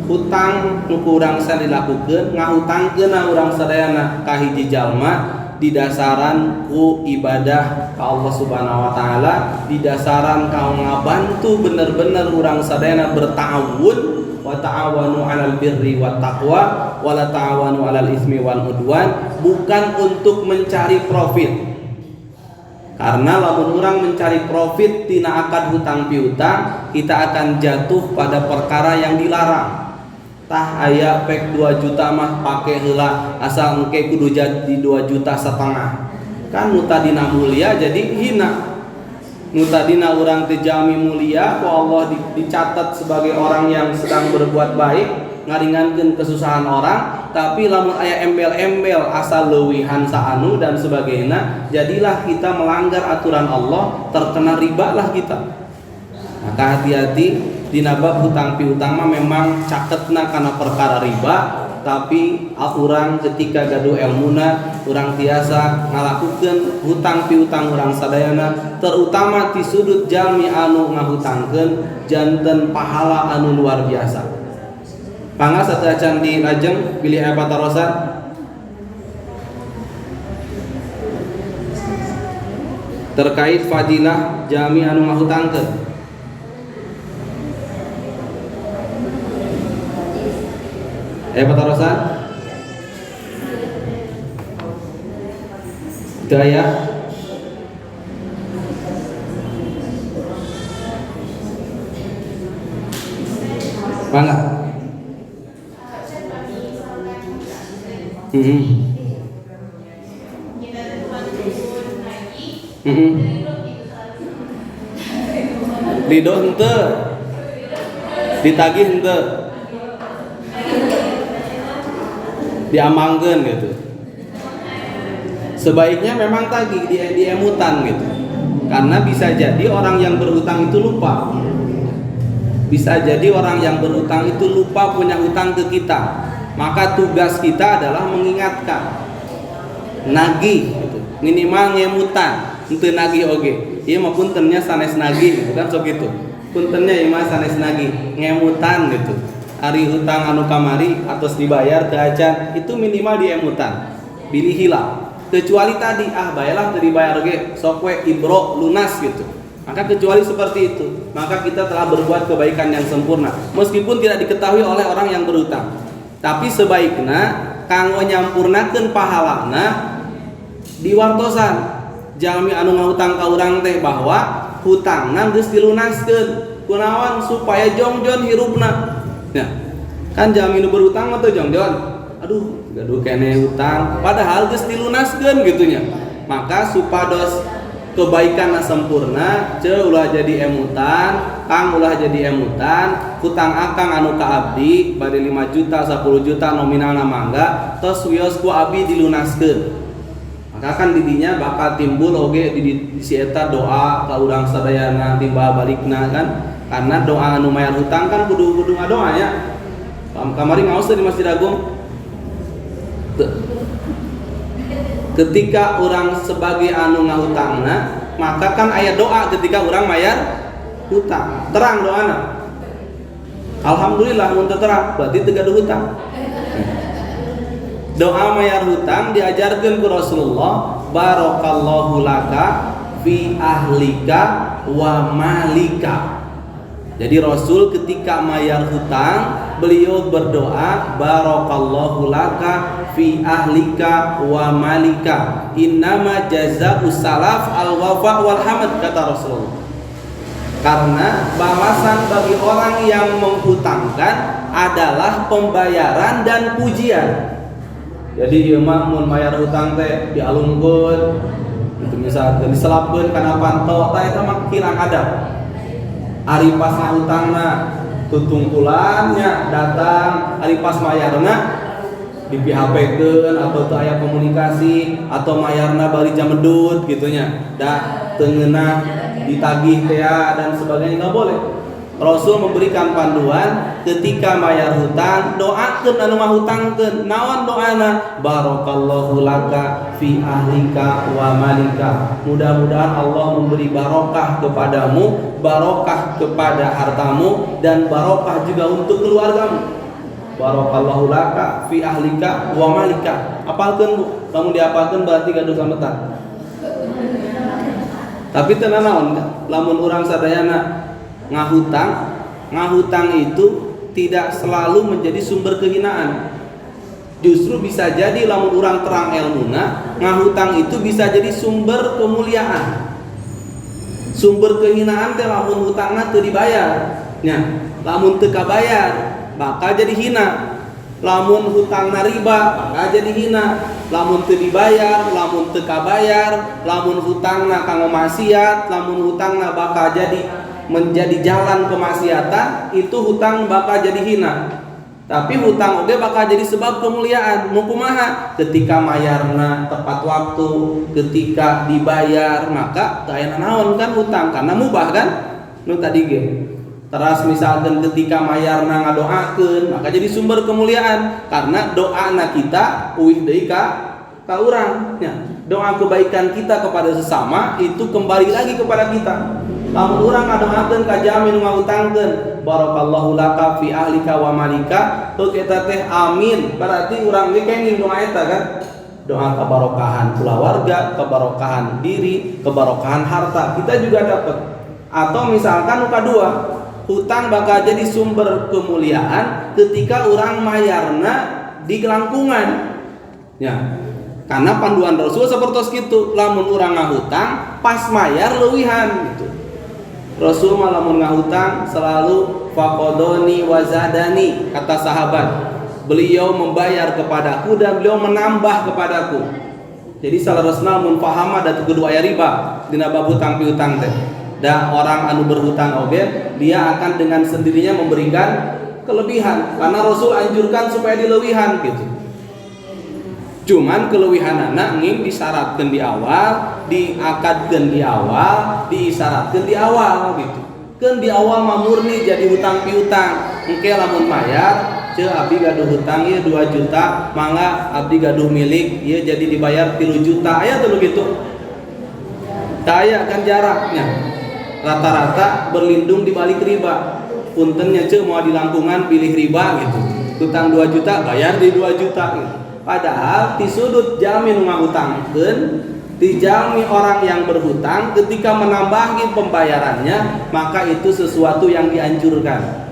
[SPEAKER 1] hutang nu urang sadaya dilakukeun ngahutangkeun urang sadayana ka hiji jalma didasaran ku ibadah ka Allah Subhanahu wa taala, didasaran ka ngabantu bener-bener urang sadayana berta'awun wa ta'awanu 'alal birri wat taqwa wa la ta'awanu 'alal ismi wal udwan, bukan untuk mencari profit. Karena lamun orang mencari profit tina akad hutang piutang, kita akan jatuh pada perkara yang dilarang. Tah aya pek 2 juta mah pake heula asal engke kudu jadi 2,5 juta. Kan nu tadina mulia jadi hina. Nu tadina urang teh jalmi mulia ku Allah dicatat sebagai orang yang sedang berbuat baik, ngaringankeun kesusahan orang, tapi lamun aya embel-embel asal leuwihan saanu dan sebagainya, jadilah kita melanggar aturan Allah, terkena riba lah kita. Maka hati-hati dina bab hutang piutang mah memang caketna kana perkara riba, tapi urang ketika gaduh elmuna urang tiasa ngalakukeun hutang piutang urang sadayana, terutama di sudut jalmi anu ngahutangkeun janten pahala anu luar biasa. Pangga satu acan di lajeng pilih apa tarosan terkait fadilah jami anu ngahutangkeun. Apa tarosan? Daya Pangga. Lido henteu ditagih henteu diamangkeun gitu. Sebaiknya memang tagih diemutan gitu. Karena bisa jadi orang yang berhutang itu lupa. Bisa jadi orang yang berhutang itu lupa punya hutang ke kita. Maka tugas kita adalah mengingatkan, nagih gitu. Minimal ngemutan, henteu nagih oge. Ieu mah puntennya sanes nagih gitu kan sok gitu. Puntennya ieu mah sanes nagih, ngemutan gitu. Ari hutang anu kamari atos dibayar teu acan, itu minimal diemutan. Bilih hilang. Kecuali tadi bayalah teu dibayar oge, sok we ibro lunas gitu. Maka kecuali seperti itu, maka kita telah berbuat kebaikan yang sempurna meskipun tidak diketahui oleh orang yang berhutang. Tapi sebaiknya kanggo nyampurnakeun pahalana diwartosan. Jalmi anu ngahutang ka urang teh bahwa hutangna geus dilunaskeun. Kunaon supaya jongjon hirupna. Ya. Kan jalmi nu berhutang mah teu jongjon. Aduh, gaduh kene hutang padahal geus dilunaskeun gitunya. Maka supados kebaikan sempurna, ulah jadi emutan, kang ulah jadi emutan, hutang akang anu ka abdi bade 5 juta, 10 juta nominalna mangga, tos wios ku abdi dilunaskeun. Maka kan didinya bakal timbul oge di si eta doa ka urang sadayana timbal balikna kan, karena doa anu mayar hutang kan kudu ngadoa ya. Kamari ngaos di Masjid Agung. Ketika orang sebagai anu ngahutangna, maka kan aya doa ketika orang mayar hutang. Terang doana. Alhamdulillah mun terang, berarti teu gaduh hutang. Doa mayar hutang diajarkeun ku Rasulullah, barakallahu laka fi ahlika wa malika. Jadi Rasul ketika mayar hutang, beliau berdoa, barakallahu laka fi ahlika wa malika, innama jazaa'us salaf al-wafa wal hamd, kata Rasulullah. Karena balasan bagi orang yang menghutangkan adalah pembayaran dan pujian. Jadi ieu mah mun mayar hutang teh dialungkeun, itu misalkan diselapkeun kana panto, tah eta mah kirang adab. Ari pas ngahutangna tutungkulannya datang, ari pas mayarna di PHP-keun atau teu aya komunikasi atau mayarna bari jam medut gitunya. Da teu ngeunah ditagih teh dan sebagainya enggak boleh. Rasul memberikan panduan ketika mayar hutang, doakeun anu ngahutangkeun. Naon doana? Barakallahu laka fi ahlika wa malika. Mudah-mudahan Allah memberi barokah kepadamu, barokah kepada hartamu, dan barokah juga untuk keluargamu. Barakallahu laka fi ahlika wa malika. Apalkeun Bu? Lamun diapalkeun berarti gaduh slametan. Tapi teu naon, lamun urang sadayana ngahutang itu tidak selalu menjadi sumber kehinaan. Justru bisa jadi lamun urang terang ilmuna, ngahutang itu bisa jadi sumber kemuliaan. Sumber kehinaan teh lamun hutangna teu dibayar. Nya, lamun teu kabayar bakal jadi hina. Lamun hutangna riba bakal jadi hina. Lamun teu dibayar, lamun teu kabayar, lamun hutangna kanggo maksiat, lamun hutangna bakal jadi menjadi jalan kemaksiatan, itu hutang bakal jadi hina. Tapi hutang oge bakal jadi sebab kemuliaan. Nu kumaha? Ketika mayarna tepat waktu, ketika dibayar, maka teu aya naon kan hutang karena mubah kan? Nu tadi ge. Teras misalkan ketika mayarna ngadoakeun, maka jadi sumber kemuliaan karena doana kita uih deui ka urang nya. Doa kebaikan kita kepada sesama itu kembali lagi kepada kita. Lamun urang ngadoakeun ka jami nu ngahutangkeun, barakallahu laka fi ahlika wa malika, teu eta teh amin, berarti urang ge kenging doa eta kan. Doa kebarokahan keluarga, kebarokahan diri, kebarokahan harta, kita juga dapat. Atau misalkan nu kadua, hutang bakal jadi sumber kemuliaan ketika urang mayarna di kelangkungan. Ya. Karena panduan Rasul seperti itu, lamun urang ngahutang pas mayar leuwihan gitu. Rasul malamun ngahutang selalu faqadoni wazadani, kata sahabat. Beliau membayar kepadaku dan beliau menambah kepadaku. Jadi salarosna mun pahama da kudu aya riba dina bab hutang piutang teh. Da orang anu berhutang oge dia akan dengan sendirinya memberikan kelebihan karena Rasul anjurkan supaya dileuwihan gitu. Cuman keleuwihanana nging disyaratkeun di awal, diakadkeun di awal, diisyaratkeun di awal gitu. Keun di awal mah murni jadi hutang piutang. Engke lamun mayar ce abdi gaduh hutang ieu 2 juta mangga abdi gaduh milik ieu jadi dibayar 3 juta aya tuh gitu. Tah aya kan jaraknya rata-rata berlindung di balik riba. Puntennya ce mau di langkungan pilih riba gitu, hutang 2 juta bayar di 2 juta gitu. Padahal di sudut jami nu ngahutangkeun dijami orang yang berhutang ketika menambahi pembayarannya maka itu sesuatu yang dianjurkan.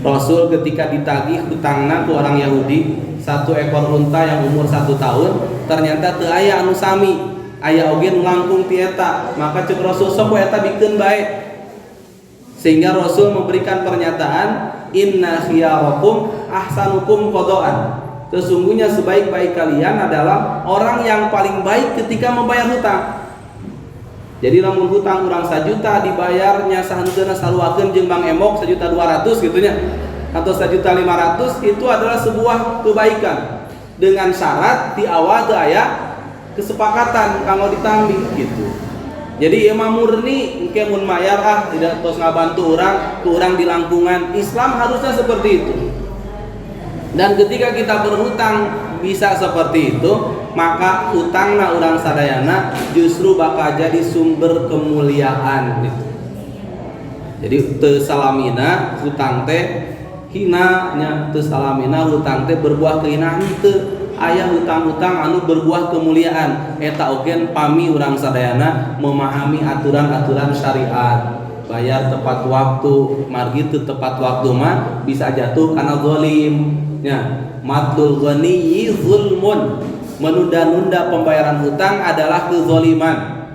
[SPEAKER 1] Rasul ketika ditagih hutangna ke orang Yahudi 1 ekor unta yang umur 1 tahun ternyata teu aya anu sami, aya oge nu langkung ti eta, maka cek Rasul sok eta bikeun bae. Sehingga Rasul memberikan pernyataan inna khiyarakum ahsanukum qadaan. Sesungguhnya sebaik-baik kalian adalah orang yang paling baik ketika membayar hutang. Jadi lamun hutang urang 1 juta dibayarnya sahenteuna saluakeun jeung Bang Emok 1.200.000 gitu nya atau 1.500.000 itu adalah sebuah kebaikan dengan syarat di awal teu aya kesepakatan kanggo ditambi gitu. Jadi emang murni engke mun mayar tidak tos ngabantu urang ku urang di langkungan. Islam harusnya seperti itu. Dan ketika kita berhutang bisa seperti itu, maka hutangna urang sadayana justru bakal jadi sumber kemuliaan gitu. Jadi teu salamina hutang teh hina nya, teu salamina hutang teh berbuah kehinaan teu. Aya hutang-hutang anu berbuah kemuliaan. Eta oge pami urang sadayana memahami aturan-aturan syariat. Bayar tepat waktu, margi teu tepat waktu mah bisa jatuh karena zalim. Ya, matlul ghaniyyi zulmun. Menunda-nunda pembayaran hutang adalah kezaliman.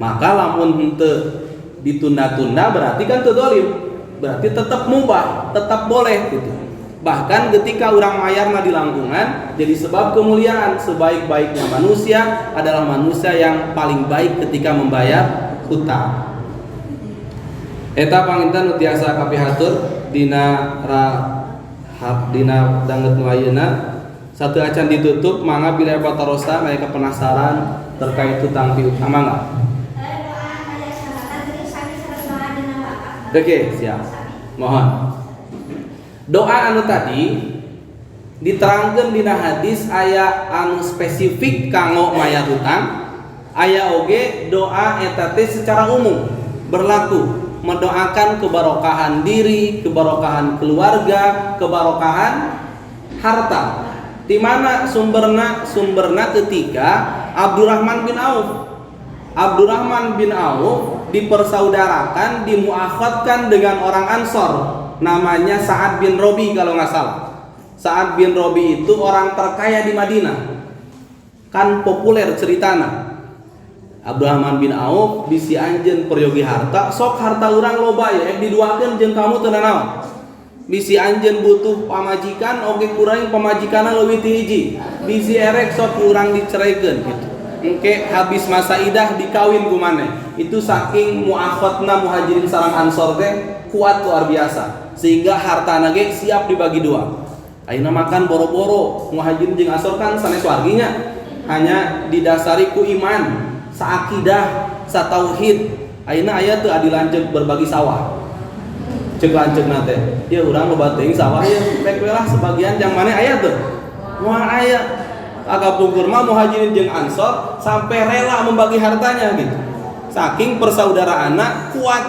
[SPEAKER 1] Maka lamun henteu ditunda-tunda berarti kan teu zalim. Berarti tetap mubah, tetap boleh gitu. Bahkan ketika orang mayarna di langkungan jadi sebab kemuliaan. Sebaik-baiknya manusia adalah manusia yang paling baik ketika membayar hutang. Eta panginten nu tiasa kapihatur dina danget nu ayeuna satu acan ditutup mangga bila patarosa aya penasaran terkait hutang piutang mangga. Oke, siap. Mohon. Doa anu tadi diterangkeun dina hadis aya anu spesifik kanggo mayar hutang, aya oge doa eta teh secara umum berlaku mendoakan kebarokahan diri, kebarokahan keluarga, kebarokahan harta. Di mana sumberna? Sumberna ketika Abdurrahman bin Auf. Abdurrahman bin Auf dipersaudarakan, dimuakhadkan dengan orang Ansor, namanya Sa'ad bin Robi kalau nggak salah. Sa'ad bin Robi itu orang terkaya di Madinah. Kan populer ceritana. Abdurrahman bin Auf bisi anjeun peryogi harta, sok harta urang loba ya diduakeun jeung kamu teu naon. Bisi anjeun butuh pamajikan oge kurang pamajikanna leuwih ti hiji. Bisi erek sok urang diceraikeun gitu. Engke habis masa idah dikawin ku maneh. Itu saking muakhadna muhajirin sareng ansor teh kuat luar biasa. Sehingga hartana ge siap dibagi dua. Ayeuna makan boro-boro muhajirin jeung ansor kan sanes warginya. Hanya didasari ku iman, saakidah, satauhid. Ayeuna aya teu adi lanceuk berbagi sawah. Ceuk lanceukna teh, ya urang loba teuing sawah ya, pek we lah sebagian yang mana aya teu? Moal aya. Agak pungkur mah muhajirin jeung ansor sampai rela membagi hartanya gitu. Saking persaudaraanna kuat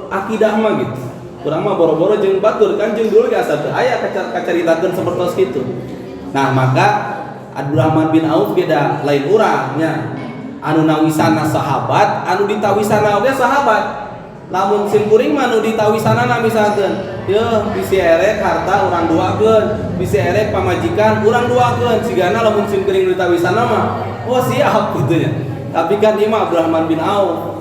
[SPEAKER 1] akidah mah gitu. Urang mah boro-boro jeung batur kan jeung dulu asa teu aya kacaritakeun sapertos kitu. Nah, maka Abdurrahman bin Auf beda lain urangnya. Anu nawisana sahabat, anu ditawisana oge sahabat. Lamun simkuring mah anu ditawisanana misalkeun, yeuh bisi erek harta urang duakeun, bisi erek pamajikan urang duakeun. Sigana lamun simkuring ditawisana mah, oh siap gitu nya. Tapi kan ieu mah Abdurrahman bin Auf,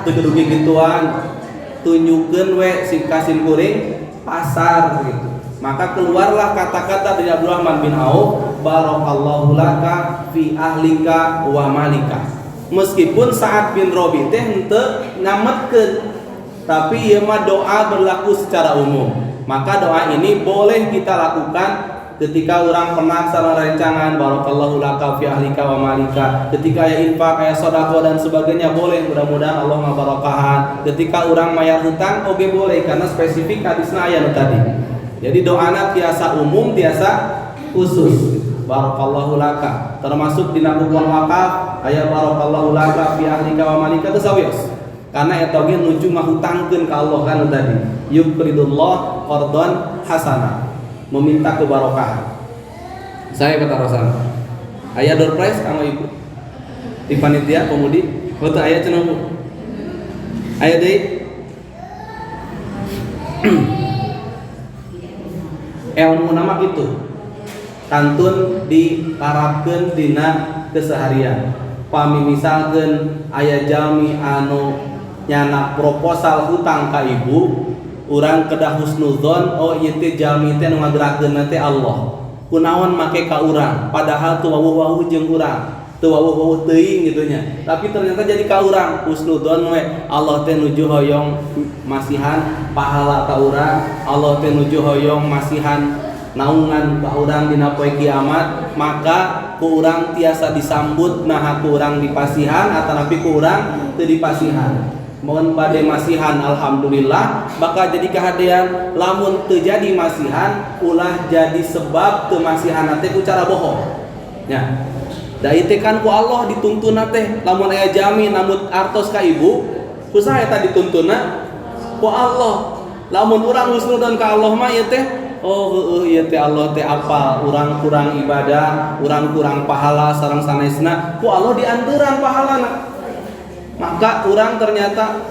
[SPEAKER 1] teu kudu gituan. Tunjukkeun we si kasimkuring pasar gitu. Maka keluarlah kata-kata dari Abdurrahman bin Auf, barakallahu laka fi ahlika wa malika. Meskipun Sa'ad bin Robi teh henteu ngametkeun, tapi ieu mah doa berlaku secara umum. Maka doa ini boleh kita lakukan ketika orang pernah salah rencangan, barakallahu laka fi ahlika wa malika. Ketika aya infak, aya sedekah dan sebagainya boleh, mudah-mudahan Allah ngabarakahan. Ketika orang mayar hutang oge boleh karena spesifik hadisna aya nu tadi. Jadi doana tiasa umum, tiasa khusus. Barakallahu laka, termasuk dina hukum wakaf aya barakallahu laka fi ahlika wa malika teu sawios. Karena eta ge nuju mahutangkeun ka Allah kan tadi. Yuqridullah qardan hasana, meminta keberkahan. Saya kata Rasul. Aya door prize sama ibu. Di panitia pemudi, foto aya cenah Bu. Aya deui. Ilmu nama itu kantun diparapkeun dina keseharian. Pami misalkeun aya jalmi anu nyana proposal hutang ka ibu, urang kedah husnudzon, oh ieu teh jalmi teh nu ngagerakkeun teh Allah. Kunaon make ka urang, padahal teu wawuh-wawuh jeung urang, teu wawuh-wawuh teuing gitu nya. Tapi ternyata jadi ka urang husnudzon we, Allah teh nuju hoyong masihan pahala ka urang, Allah teh nuju hoyong masihan naungan ka urang dina poe kiamat, maka ku urang tiasa disambut nah ku urang dipasihan atanapi ku urang teu dipasihan. Mohon bade masihan alhamdulillah, maka jadi kahadean lamun teu jadi masihan ulah jadi sebab teu masihan teh ku cara bohong. Nya. Da ieu kan ku Allah dituntuna teh lamun aya jami namun artos ka ibu, ku saha eta dituntuna? Ku Allah. Lamun urang husnudzon ka Allah mah ieu teh oh ieu teh Allah teh apal urang kurang ibadah, urang kurang pahala sareng sanesna, ku Allah dianteuran pahalana. Maka urang ternyata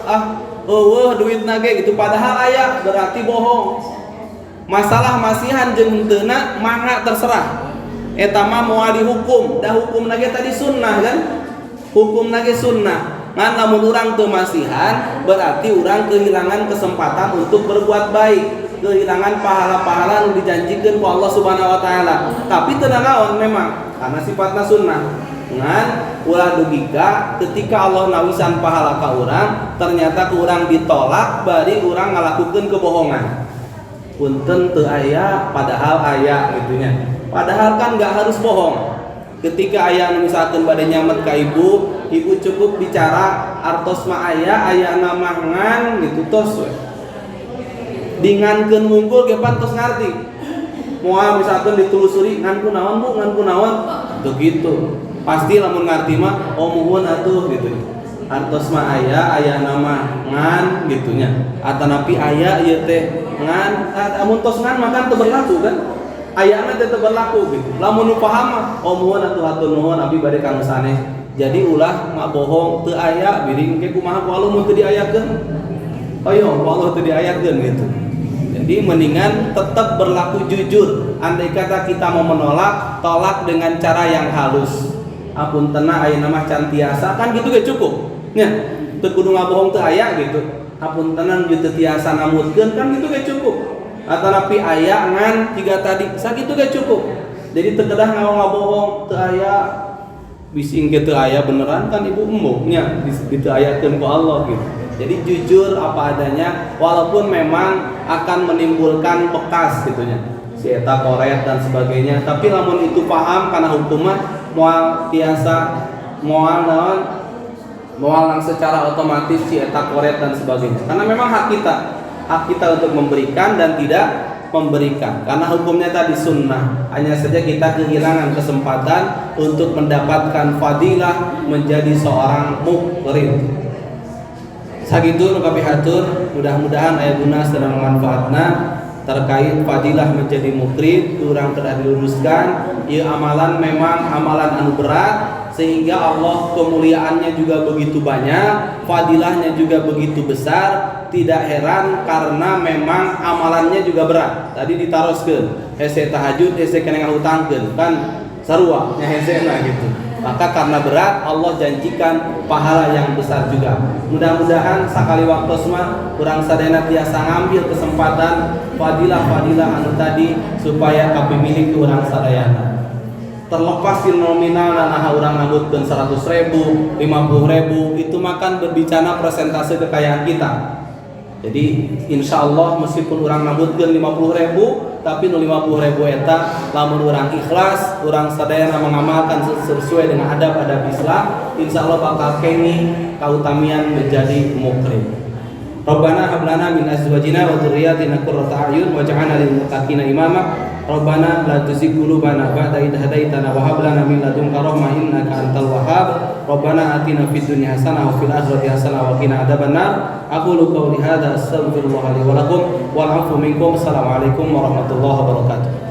[SPEAKER 1] duitna ge gitu padahal aya berarti bohong. Masalah masihan jeung henteu mangga terserah. Eta mah moal dihukum, da hukumna ge tadi sunnah kan? Hukumna ge sunnah. Ngan lamun urang teu masihan berarti urang kehilangan kesempatan untuk berbuat baik, kehilangan pahala-pahala yang dijanjikan ku Allah Subhanahu wa taala. Tapi teu naon memang karena sifatna sunnah. Ngan ulah dugika ketika Allah nawisan pahala ka urang, ternyata ku urang ditolak bari urang ngalakukeun kebohongan. Punten teu aya padahal aya gitunya. Padahal kan enggak harus bohong. Ketika aya misalkan bade nyamet ka ibu cukup bicara artos mah aya nama ngan gitu tos we. Dingankeun wungkul ge pantos ngarti. Moal misalkan ditelusuri ngan kunaon Bu, ngan kunaon? Tuh gitu. Pasti lamun ngarti mah oh muhun atuh gitu. Artos mah aya nama ngan gitunya. Atanapi aya ieu teh ngan, amun tos ngan makan teu berlaku kan? Ayana teh teu berlaku gitu. Lamun nu paham mah oh muhun atuh hatur nuhun abi bade kanu sanes. Jadi ulah mak bohong teu aya biring ke kumaha ku Allah mun teu diayakeun. Ayo ku Allah teu diayakeun gitu. Jadi mendingan tetap berlaku jujur. Andai kata kita mau menolak, tolak dengan cara yang halus. Apuntenna ayeuna mah can tiasa kan gitu ge cukup. Nya, teu kudu ngabohong teu aya gitu. Apuntenna nu teu tiasa namutkeun kan gitu ge cukup. Atanapi aya ngan tiga tadi sakitu ge cukup. Jadi teu kedah ngabohong teu aya bising ge teu aya beneran kan ibu embuk nya diteu ayakeun ku Allah gitu. Jadi jujur apa adanya walaupun memang akan menimbulkan bekas gitunya. Si eta koret dan sebagainya, tapi lamun itu paham karena hukumnya moal tiasa moal naon moal secara otomatis si eta koret dan sebagainya. Karena memang hak kita untuk memberikan dan tidak memberikan. Karena hukumnya tadi sunnah. Hanya saja kita kehilangan kesempatan untuk mendapatkan fadilah menjadi seorang muqrid. Sakitu nu kapihatur, mudah-mudahan aya guna sedang manfaatna terkait fadilah menjadi muqrid urang kedah diluruskan. Ieu amalan memang amalan anu berat sehingga Allah kemuliaannya juga begitu banyak, fadilahnya juga begitu besar. Tidak heran karena memang amalannya juga berat. Tadi ditaroskeun, hese tahajud, hese kena ngahutangkeun kan sarua nya hesena gitu. Maka karena berat Allah janjikan pahala yang besar juga. Mudah-mudahan sakali waktu semua urang sadayana tiasa ngambil kesempatan fadilah-fadilah anu tadi supaya kapimilik urang sadayana. Terlepas di nominal nah urang ngabutkeun 100.000, 50.000 itu makan berbicara persentase kekayaan kita. Jadi insya Allah meskipun orang nabutkeun 50.000 tapi nu 50.000 eta lamun urang ikhlas, urang sadayana mengamalkan sesuai dengan adab-adab Islam, insya Allah bakal kenging kautamian menjadi muqrid. Rabbana hab lana min azwajina wa dhurriyyatina qurrata a'yun waj'alna lil muttaqina imama. Rabbana la tuzigh qulubana ba'da idh hadaitana wa hab lana min ladunka rahmah innaka antal wahhab. Rabbana atina fid dunya hasanah wa fil akhirati hasanah wa qina adzabannar. Aqulu qawli hadza astaghfirullah li wa lakum wal 'afwu minkum. Assalamualaikum warahmatullahi wabarakatuh.